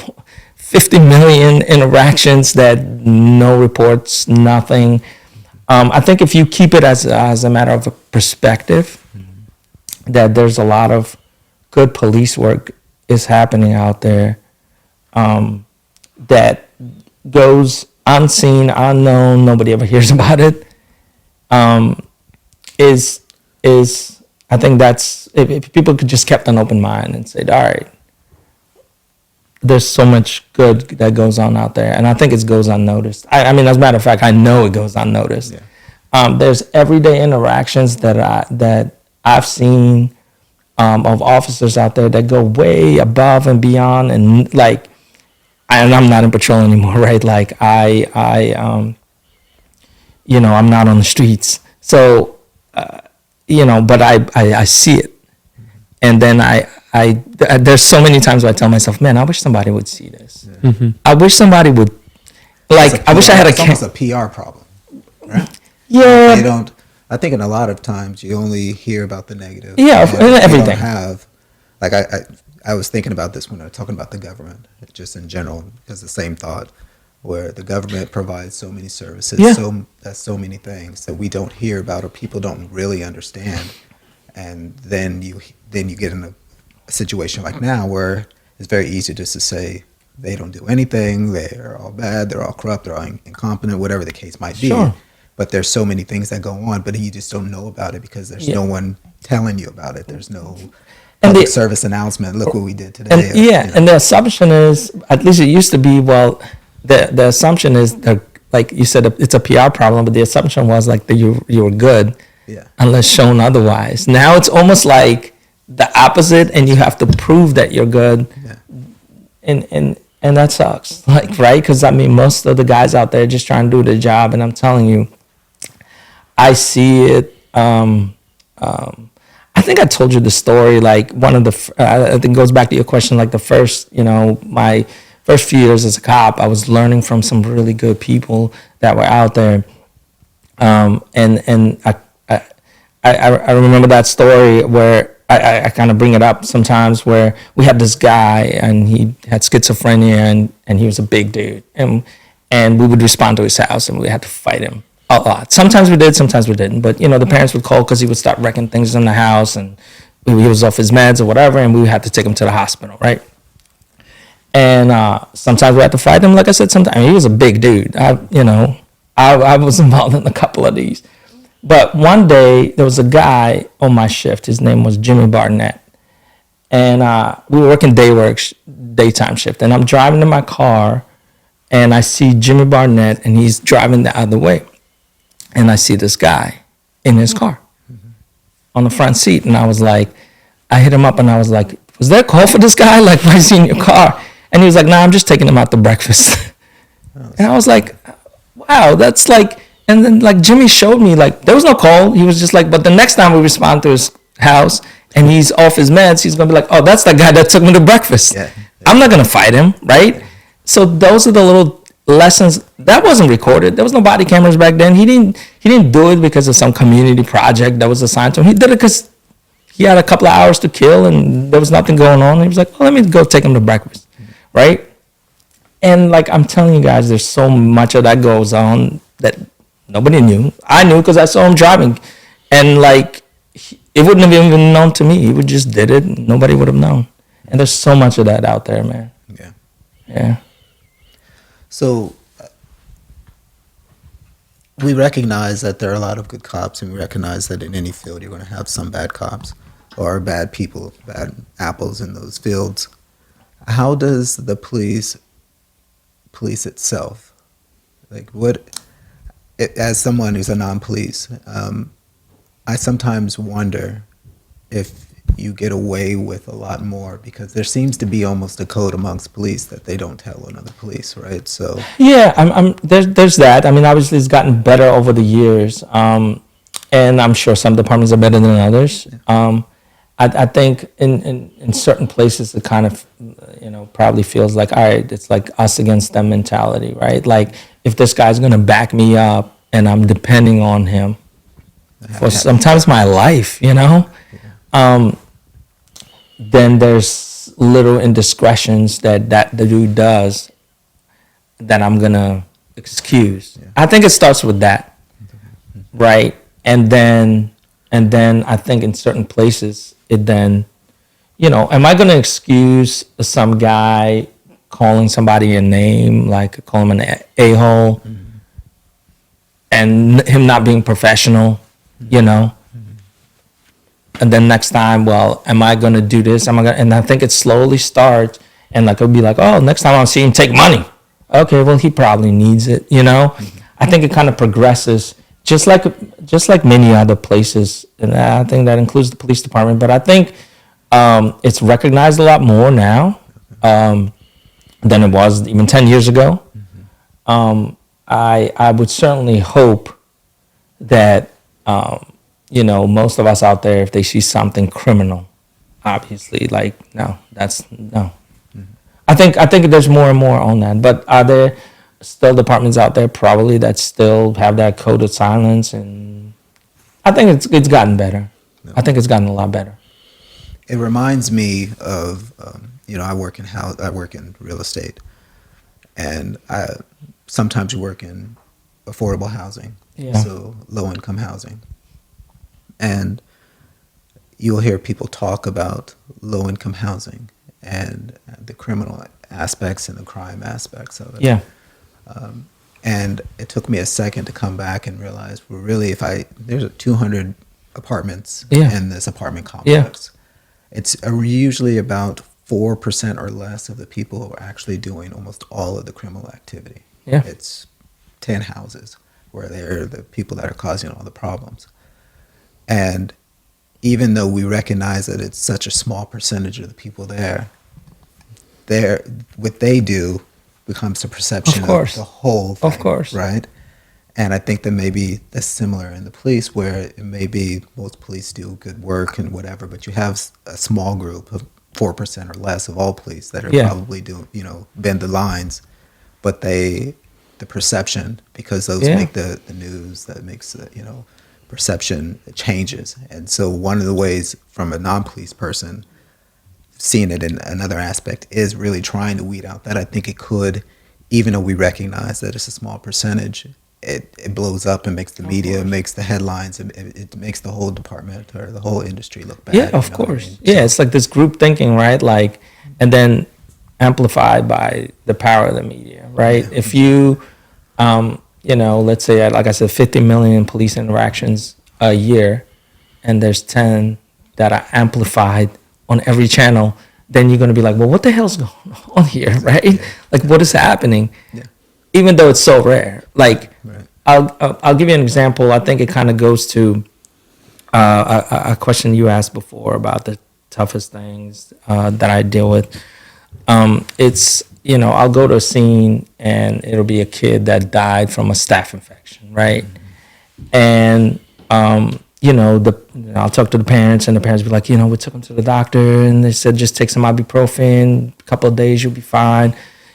50 million interactions that no reports, nothing? I think if you keep it as a matter of a perspective, that there's a lot of good police work is happening out there, that goes unseen, unknown, nobody ever hears about it, I think that's, if people could just kept an open mind and said, all right, there's so much good that goes on out there, and I think it goes unnoticed. I mean, as a matter of fact, I know it goes unnoticed. Yeah. There's everyday interactions that I've seen of officers out there that go way above and beyond, and like, and I'm not in patrol anymore, right? Like you know, I'm not on the streets, so you know, but I see it, and then there's so many times where I tell myself, man, I wish somebody would see this. I wish somebody would, like, I wish I had it's almost a PR problem, right? Yeah. They don't. I think in a lot of times you only hear about the negative. Yeah, and they everything. don't have, like I was thinking about this when I was talking about the government, just in general, because the same thought, where the government provides so many services, so many things that we don't hear about or people don't really understand, and then you get in a situation like now where it's very easy just to say they don't do anything, they're all bad, they're all corrupt, they're all incompetent, whatever the case might be. Sure. But there's so many things that go on, but you just don't know about it because there's no one telling you about it. There's no public service announcement. Look what we did today. And, yeah, and the assumption is, at least it used to be, well, the assumption is that, like you said, it's a PR problem, but the assumption was like that you were good, unless shown otherwise. Now it's almost like the opposite, and you have to prove that you're good, and that sucks, like, right? Because I mean, most of the guys out there just trying to do their job, and I'm telling you, I see it. I think I told you the story, like one of the, I think it goes back to your question, like the first, you know, my first few years as a cop, I was learning from some really good people that were out there. And I remember that story where I kind of bring it up sometimes, where we had this guy and he had schizophrenia and he was a big dude. And we would respond to his house and we had to fight him a lot. Sometimes we did, sometimes we didn't. But, you know, the parents would call because he would start wrecking things in the house and he was off his meds or whatever, and we had to take him to the hospital, right? And sometimes we had to fight him. Like I said, sometimes he was a big dude. I was involved in a couple of these. But one day there was a guy on my shift. His name was Jimmy Barnett. And we were working daytime shift. And I'm driving in my car and I see Jimmy Barnett and he's driving the other way. And I see this guy in his car on the front seat. And I was like, I hit him up and I was like, was there a call for this guy? Like, why is he in your car? And he was like, nah, I'm just taking him out to breakfast. And I was like, wow, that's like, and then like Jimmy showed me, like, there was no call. He was just like, but the next time we respond to his house and he's off his meds, he's going to be like, oh, that's the guy that took me to breakfast. Yeah. I'm not going to fight him, right? So those are the little lessons. That wasn't recorded. There was no body cameras back then. He didn't do it because of some community project that was assigned to him. He did it because he had a couple of hours to kill and there was nothing going on. And he was like, well, let me go take him to breakfast, right? And like I'm telling you guys, there's so much of that goes on that nobody knew. I knew because I saw him driving. And like, it wouldn't have even been known to me. He would just did it. And nobody would have known. And there's so much of that out there, man. Yeah. Yeah. So we recognize that there are a lot of good cops, and we recognize that in any field you're going to have some bad cops or bad people, bad apples in those fields. How does the police itself, like as someone who's a non-police, I sometimes wonder if you get away with a lot more because there seems to be almost a code amongst police that they don't tell another police, right? So yeah, there's that. I mean, obviously it's gotten better over the years, and I'm sure some departments are better than others. I think in certain places it kind of, you know, probably feels like, all right, it's like us against them mentality, right? Like if this guy's gonna back me up and I'm depending on him for sometimes my life, you know, then there's little indiscretions that the dude does that I'm gonna excuse. Yeah. I think it starts with that, right? And then I think in certain places it then, you know, am I gonna excuse some guy calling somebody a name, like call him an a-hole, and him not being professional, you know? And then next time, well, am I going to do this? And I think it slowly starts. And like, it'll be like, oh, next time I'll see him take money. Okay, well, he probably needs it, you know? I think it kind of progresses just like many other places. And I think that includes the police department. But I think It's recognized a lot more now than it was even 10 years ago. I would certainly hope that, most of us out there, if they see something criminal, obviously, like, no. I think there's more and more on that. But are there still departments out there probably that still have that code of silence? And I think it's gotten better. No. I think it's gotten a lot better. It reminds me of, I work in real estate, and I sometimes work in affordable housing, so low-income housing. And you'll hear people talk about low-income housing and the criminal aspects and the crime aspects of it. Yeah. And it took me a second to come back and realize, well, really, there's 200 apartments in this apartment complex. It's usually about 4% or less of the people who are actually doing almost all of the criminal activity. Yeah. It's 10 houses where they're the people that are causing all the problems. And even though we recognize that it's such a small percentage of the people there, what they do becomes the perception of the whole thing. Of course. Right? And I think that maybe that's similar in the police, where it may be most police do good work and whatever, but you have a small group of 4% or less of all police that are probably doing, bend the lines, but the perception, because those make the news, that makes the, perception changes. And so one of the ways from a non-police person seeing it in another aspect is really trying to weed out that. I think it could, even though we recognize that it's a small percentage, it blows up and makes the media, makes the headlines, it makes the whole department or the whole industry look bad. Yeah, of course. It's like this group thinking, right? Like, and then amplified by the power of the media, right? If you, let's say, like I said, 50 million police interactions a year, and there's 10 that are amplified on every channel, then you're going to be like, well, what the hell's going on here, right? Like, what is happening? Yeah. Even though it's so rare. Like, I'll give you an example. I think it kind of goes to a question you asked before about the toughest things that I deal with. It's, I'll go to a scene and it'll be a kid that died from a staph infection, right? And, I'll talk to the parents, and the parents be like, we took him to the doctor and they said, just take some ibuprofen, a couple of days, you'll be fine.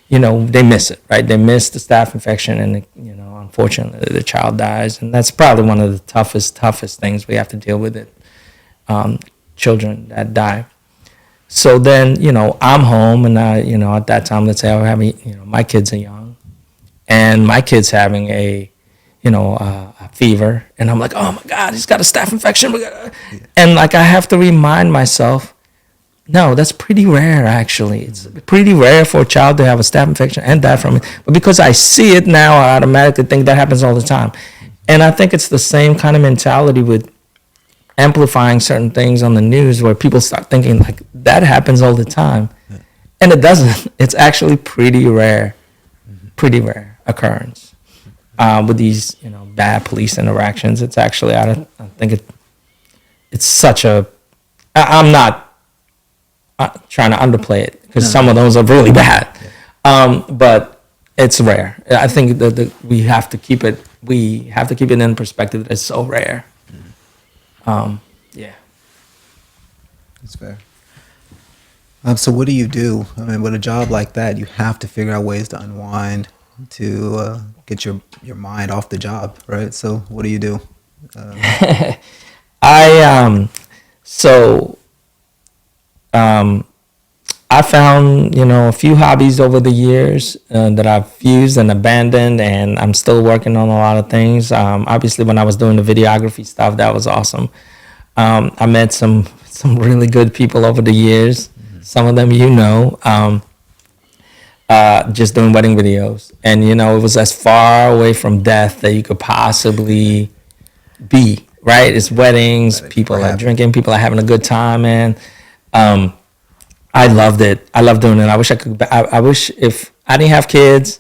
They miss it, right? They miss the staph infection, and, unfortunately, the child dies. And that's probably one of the toughest things we have to deal with, children that die. So then, I'm home, and at that time, let's say I'm having, my kids are young, and my kid's having a fever, and I'm like, oh my God, he's got a staph infection. And like, I have to remind myself, no, that's pretty rare, actually. It's pretty rare for a child to have a staph infection and die from it. But because I see it now, I automatically think that happens all the time. And I think it's the same kind of mentality with amplifying certain things on the news, where people start thinking like that happens all the time. And it doesn't. It's actually pretty rare occurrence with these, bad police interactions. It's actually, I think it's such a, I'm not trying to underplay it, because some of those are really bad, but it's rare. I think that we have to keep it in perspective that it's so rare. That's fair. So what do you do? I mean, with a job like that, you have to figure out ways to unwind, to get your mind off the job, right? So what do you do? I found, a few hobbies over the years that I've used and abandoned, and I'm still working on a lot of things. Obviously, when I was doing the videography stuff, that was awesome. I met some really good people over the years. Some of them, just doing wedding videos. And, it was as far away from death that you could possibly be, right? It's weddings, people are drinking, people are having a good time, man. I loved it. I love doing it. I wish if I didn't have kids,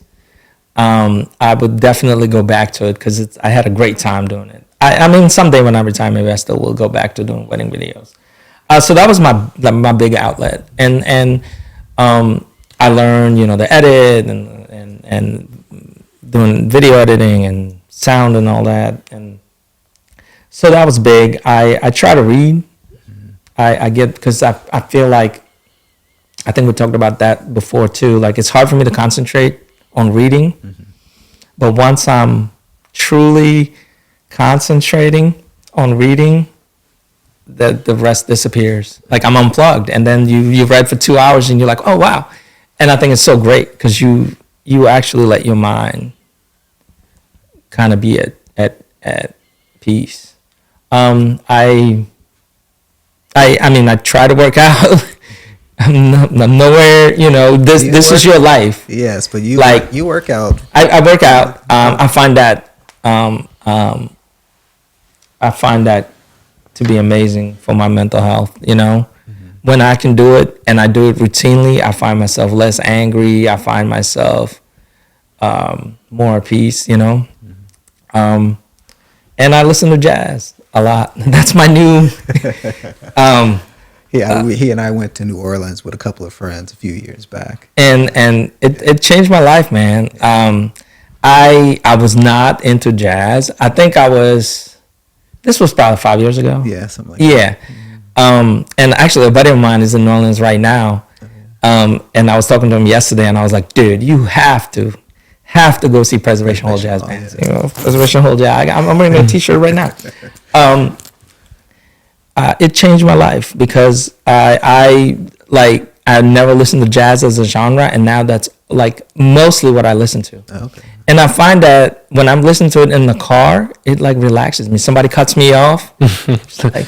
I would definitely go back to it, because I had a great time doing it. I mean, someday when I retire, maybe I still will go back to doing wedding videos. So that was my big outlet, and I learned, the edit and doing video editing and sound and all that, and so that was big. I try to read. I get, because I feel like, I think we talked about that before too. Like, it's hard for me to concentrate on reading, but once I'm truly concentrating on reading, the rest disappears. Like, I'm unplugged, and then you read for 2 hours and you're like, oh wow. And I think it's so great because you actually let your mind kind of be at peace. I mean, I try to work out. I'm nowhere, this is your life. Yes, but you work out. I work out. I find that to be amazing for my mental health, When I can do it and I do it routinely, I find myself less angry. I find myself more at peace, And I listen to jazz a lot. That's my new... He and I went to New Orleans with a couple of friends a few years back. And it changed my life, man. I was not into jazz. I think this was probably 5 years ago. Yeah, something like that. Yeah. And actually a buddy of mine is in New Orleans right now. And I was talking to him yesterday and I was like, dude, you have to go see Preservation Hall Jazz Band. Yeah. Preservation Hall Jazz. I'm wearing a t-shirt right now. It changed my life because I never listened to jazz as a genre, and now that's like mostly what I listen to. Okay. And I find that when I'm listening to it in the car, it like relaxes me. Somebody cuts me off, like,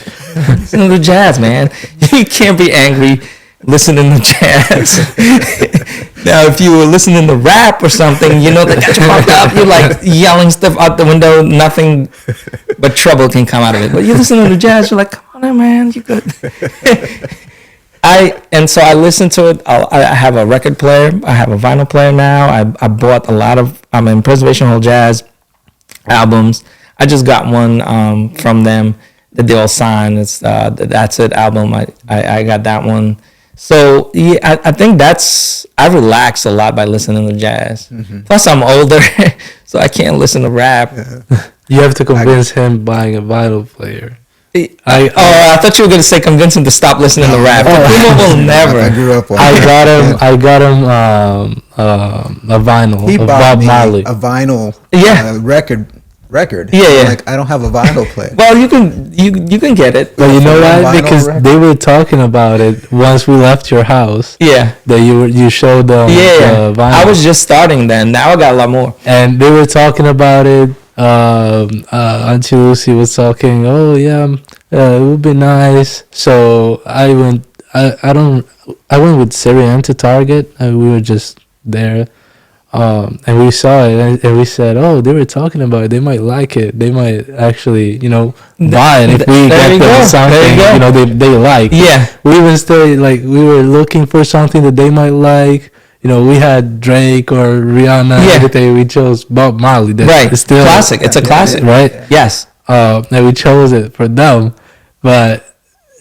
listen to jazz, man. You can't be angry listening to jazz. Now, if you were listening to rap or something, they got you pumped up. You're like yelling stuff out the window. Nothing but trouble can come out of it. But you listen to jazz, you're like, come on, man, you good. So I listen to it. I have a record player. I have a vinyl player now. I bought a lot of Preservation Hall Jazz albums. I just got one from them that they all signed. It's That's It album. I got that one. So yeah, I think I relax a lot by listening to jazz. Mm-hmm. Plus I'm older, so I can't listen to rap. You have to convince him buying a vinyl player. I thought you were going to say convince him to stop listening to rap. People will never. I grew up on I got him a vinyl. He of bought Bob me Marley. a vinyl record. Yeah. I'm like, I don't have a vinyl player. Well, you can get it. But you know why? Because they were talking about it once we left your house. Yeah. That you showed them the vinyl. I was just starting then. Now I got a lot more. And they were talking about it. Auntie Lucy was talking. Oh yeah, it would be nice. So I went. I went with Syrian to Target, and we were just there. And we saw it, and we said, "Oh, they were talking about it. They might like it. They might actually, buy it if we get them something, they like." Yeah. We even still we were looking for something that they might like. We had Drake or Rihanna. Yeah. Everything. We chose Bob Marley. Right. It's still classic. It's a classic. Right. Yes. And we chose it for them, but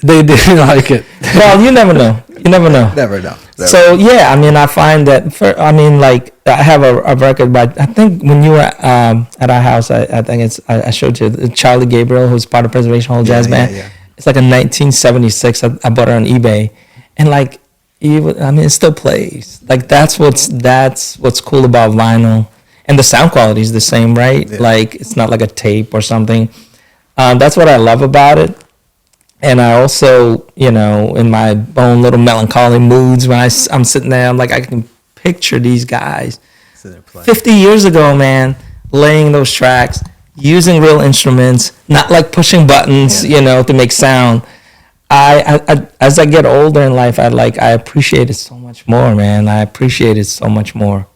they didn't like it. Well, you never know. Never know. So yeah, I find that I have a record by, I think when you were at our house, I think I showed you Charlie Gabriel, who's part of Preservation Hall Jazz Band. Yeah. It's like a 1976. I bought it on eBay, and it still plays. Like that's what's cool about vinyl, and the sound quality is the same, right? Yeah. Like it's not like a tape or something. That's what I love about it. And I also, in my own little melancholy moods, when I'm sitting there, I'm like, I can picture these guys 50 years ago, man, laying those tracks, using real instruments, not like pushing buttons, to make sound. I as I get older in life, I appreciate it so much more, man. I appreciate it so much more.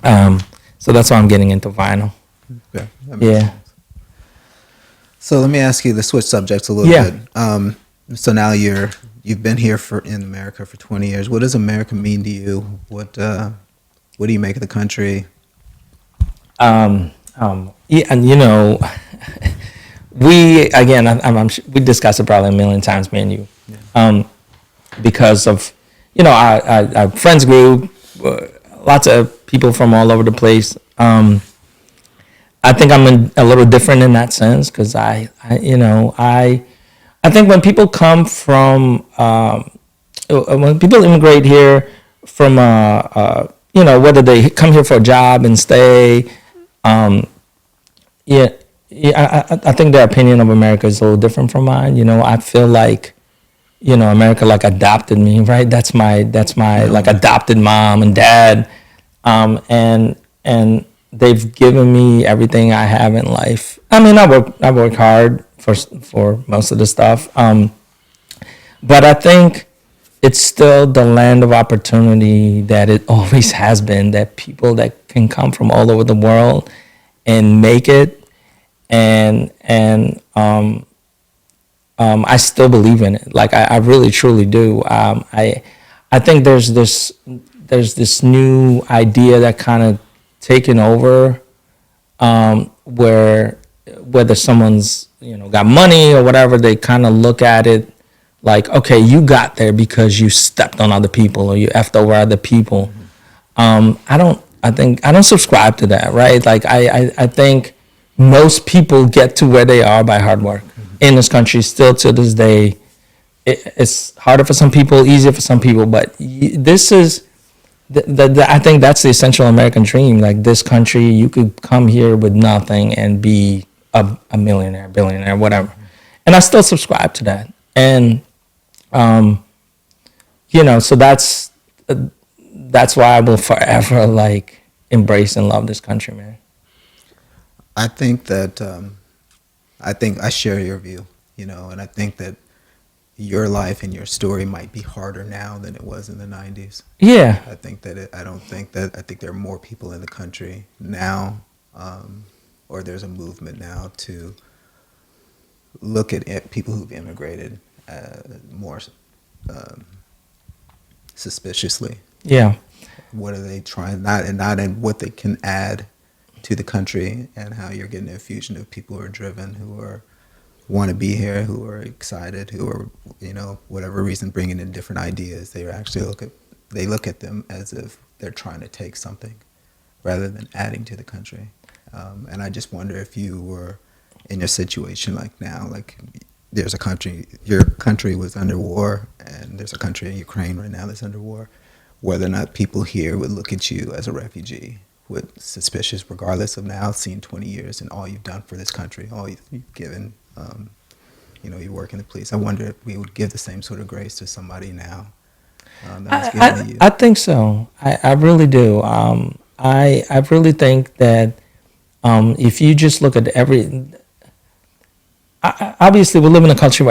So that's why I'm getting into vinyl. Yeah. Yeah. So let me ask you to switch subjects a little bit. So now you've been here in America for 20 years. What does America mean to you? What do you make of the country? Yeah, and we discussed it probably a million times, me and you. because of, our friends group, lots of people from all over the place. I think I'm a little different in that sense because I think when people come from, when people immigrate here from, whether they come here for a job and stay, I think their opinion of America is a little different from mine. I feel like, America like adopted me, right? That's my like adopted mom and dad, and they've given me everything I have in life. I mean, I work hard for most of the stuff, but I think it's still the land of opportunity that it always has been. That people that can come from all over the world and make it, and I still believe in it. Like I really truly do. I think there's this new idea that kind of taken over, where whether someone's got money or whatever, they kind of look at it like, okay, you got there because you stepped on other people or you effed over other people. I don't subscribe to that, right? Like I think most people get to where they are by hard work in this country. Still to this day, it's harder for some people, easier for some people, but this is I think that's the essential American dream. Like this country, you could come here with nothing and be a millionaire, billionaire, whatever. And I still subscribe to that. And so that's why I will forever like embrace and love this country, man. I think that I share your view, and I think that your life and your story might be harder now than it was in the 90s. Yeah. I think there are more people in the country now, or there's a movement now to look at people who've immigrated more suspiciously. Yeah. What are they trying, not in what they can add to the country, and how you're getting a fusion of people who are driven, who want to be here, who are excited, who are, whatever reason, bringing in different ideas. They actually look at them as if they're trying to take something rather than adding to the country. And I just wonder if you were in your situation like now, like there's a country, your country was under war, and there's a country in Ukraine right now that's under war, whether or not people here would look at you as a refugee with suspicious, regardless of now seeing 20 years and all you've done for this country, all you've given, you work in the police. I wonder if we would give the same sort of grace to somebody now that was given to you. I think so. I really do. I really think that if you just look at obviously we live in a country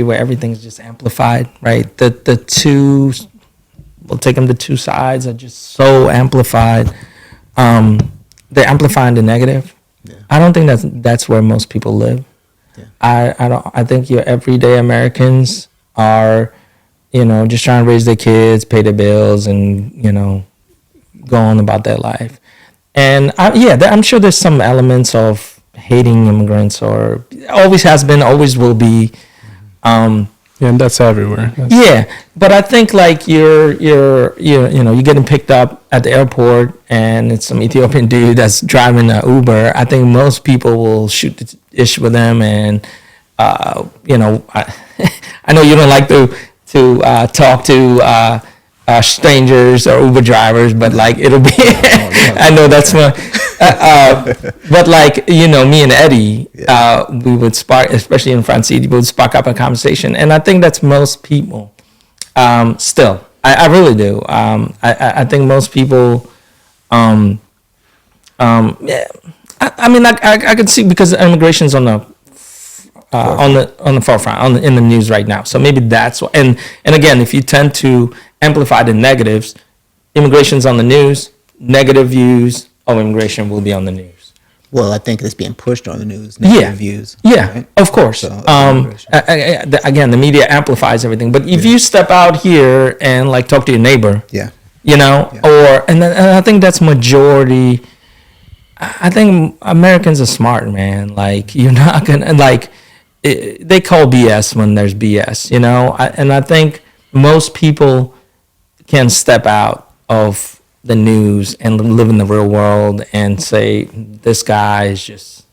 where everything's just amplified, right? The two, we'll take them to two sides, are just so amplified. They're amplifying the negative. Yeah. I don't think that's where most people live. Yeah. I think your everyday Americans are, just trying to raise their kids, pay their bills, and go on about their life. And I'm sure there's some elements of hating immigrants, or always has been, always will be. And that's everywhere. But I think like you're getting picked up at the airport and it's some Ethiopian dude that's driving an Uber. I think most people will shoot the ish with them, and I know you don't like to talk to strangers or Uber drivers, but like it'll be I know that's one. But like, me and Eddie, we would spark, especially in Francis, we would spark up a conversation. And I think that's most people still. I really do. I think most people, I can see, because immigration's on the forefront, in the news right now. So maybe that's what, and again, if you tend to amplify the negatives, immigration's on the news, negative views of immigration will be on the news. Well, I think it's being pushed on the news, negative views. Yeah, right? Of course. So, again, the media amplifies everything. But if you step out here and like talk to your neighbor, and I think that's majority. I think Americans are smart, man. Like, you're not gonna, like, they call BS when there's BS, you know. And I think most people can step out of the news and live in the real world and say this guy is just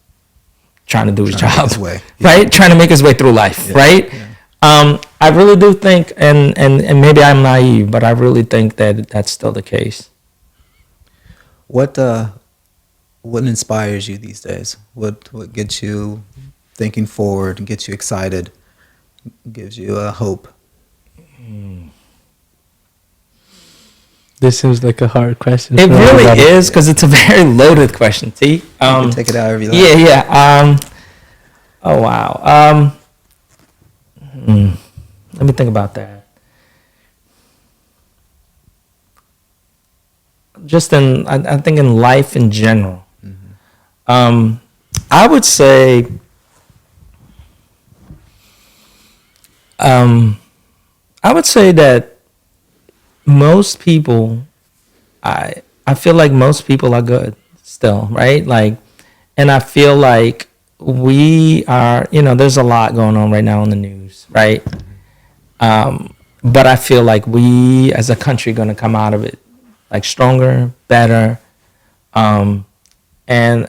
trying to do his job, right? Trying to make his way through life, right? Yeah. I really do think, and maybe I'm naive, but I really think that that's still the case. What inspires you these days? What gets you thinking forward, gets you excited, gives you hope? This seems like a hard question. It really is, because it's a very loaded question, T. You can take it however you like. Yeah. Oh, wow. Let me think about that. Just I think in life in general. Mm-hmm. I would say, that most people, I feel like most people are good still, right? Like, and I feel like we are, there's a lot going on right now in the news, right? But I feel like we as a country going to come out of it like stronger, better. And I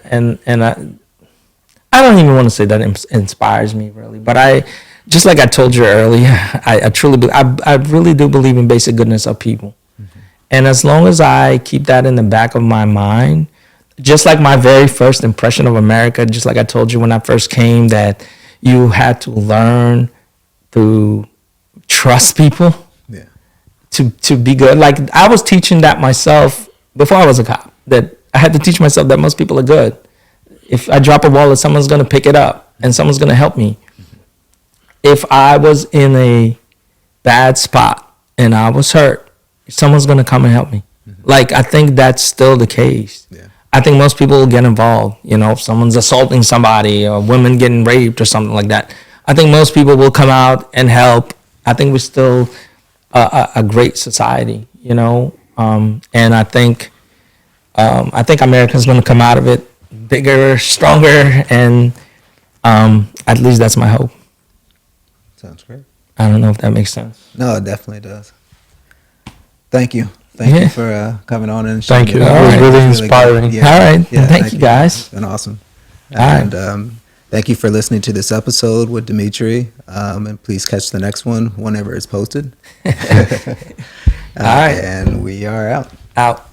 don't even want to say that inspires me really, but just like I told you earlier, I really do believe in basic goodness of people. Mm-hmm. And as long as I keep that in the back of my mind, just like my very first impression of America, just like I told you when I first came, that you had to learn to trust people, to be good. Like I was teaching that myself before I was a cop, that I had to teach myself that most people are good. If I drop a wallet, someone's going to pick it up and someone's going to help me. If I was in a bad spot and I was hurt, someone's going to come and help me. Mm-hmm. Like, I think that's still the case. Yeah. I think most people will get involved. If someone's assaulting somebody or women getting raped or something like that, I think most people will come out and help. I think we're still a great society, and I think America's going to come out of it bigger, stronger, and at least that's my hope. Sounds great. I don't know if that makes sense. No, it definitely does. Thank you. Thank you for coming on and sharing. Thank you. It was really inspiring. Yeah. All right. Yeah, thank you, guys. It's been awesome. And thank you for listening to this episode with Dimitry. And please catch the next one whenever it's posted. All right. And we are out. Out.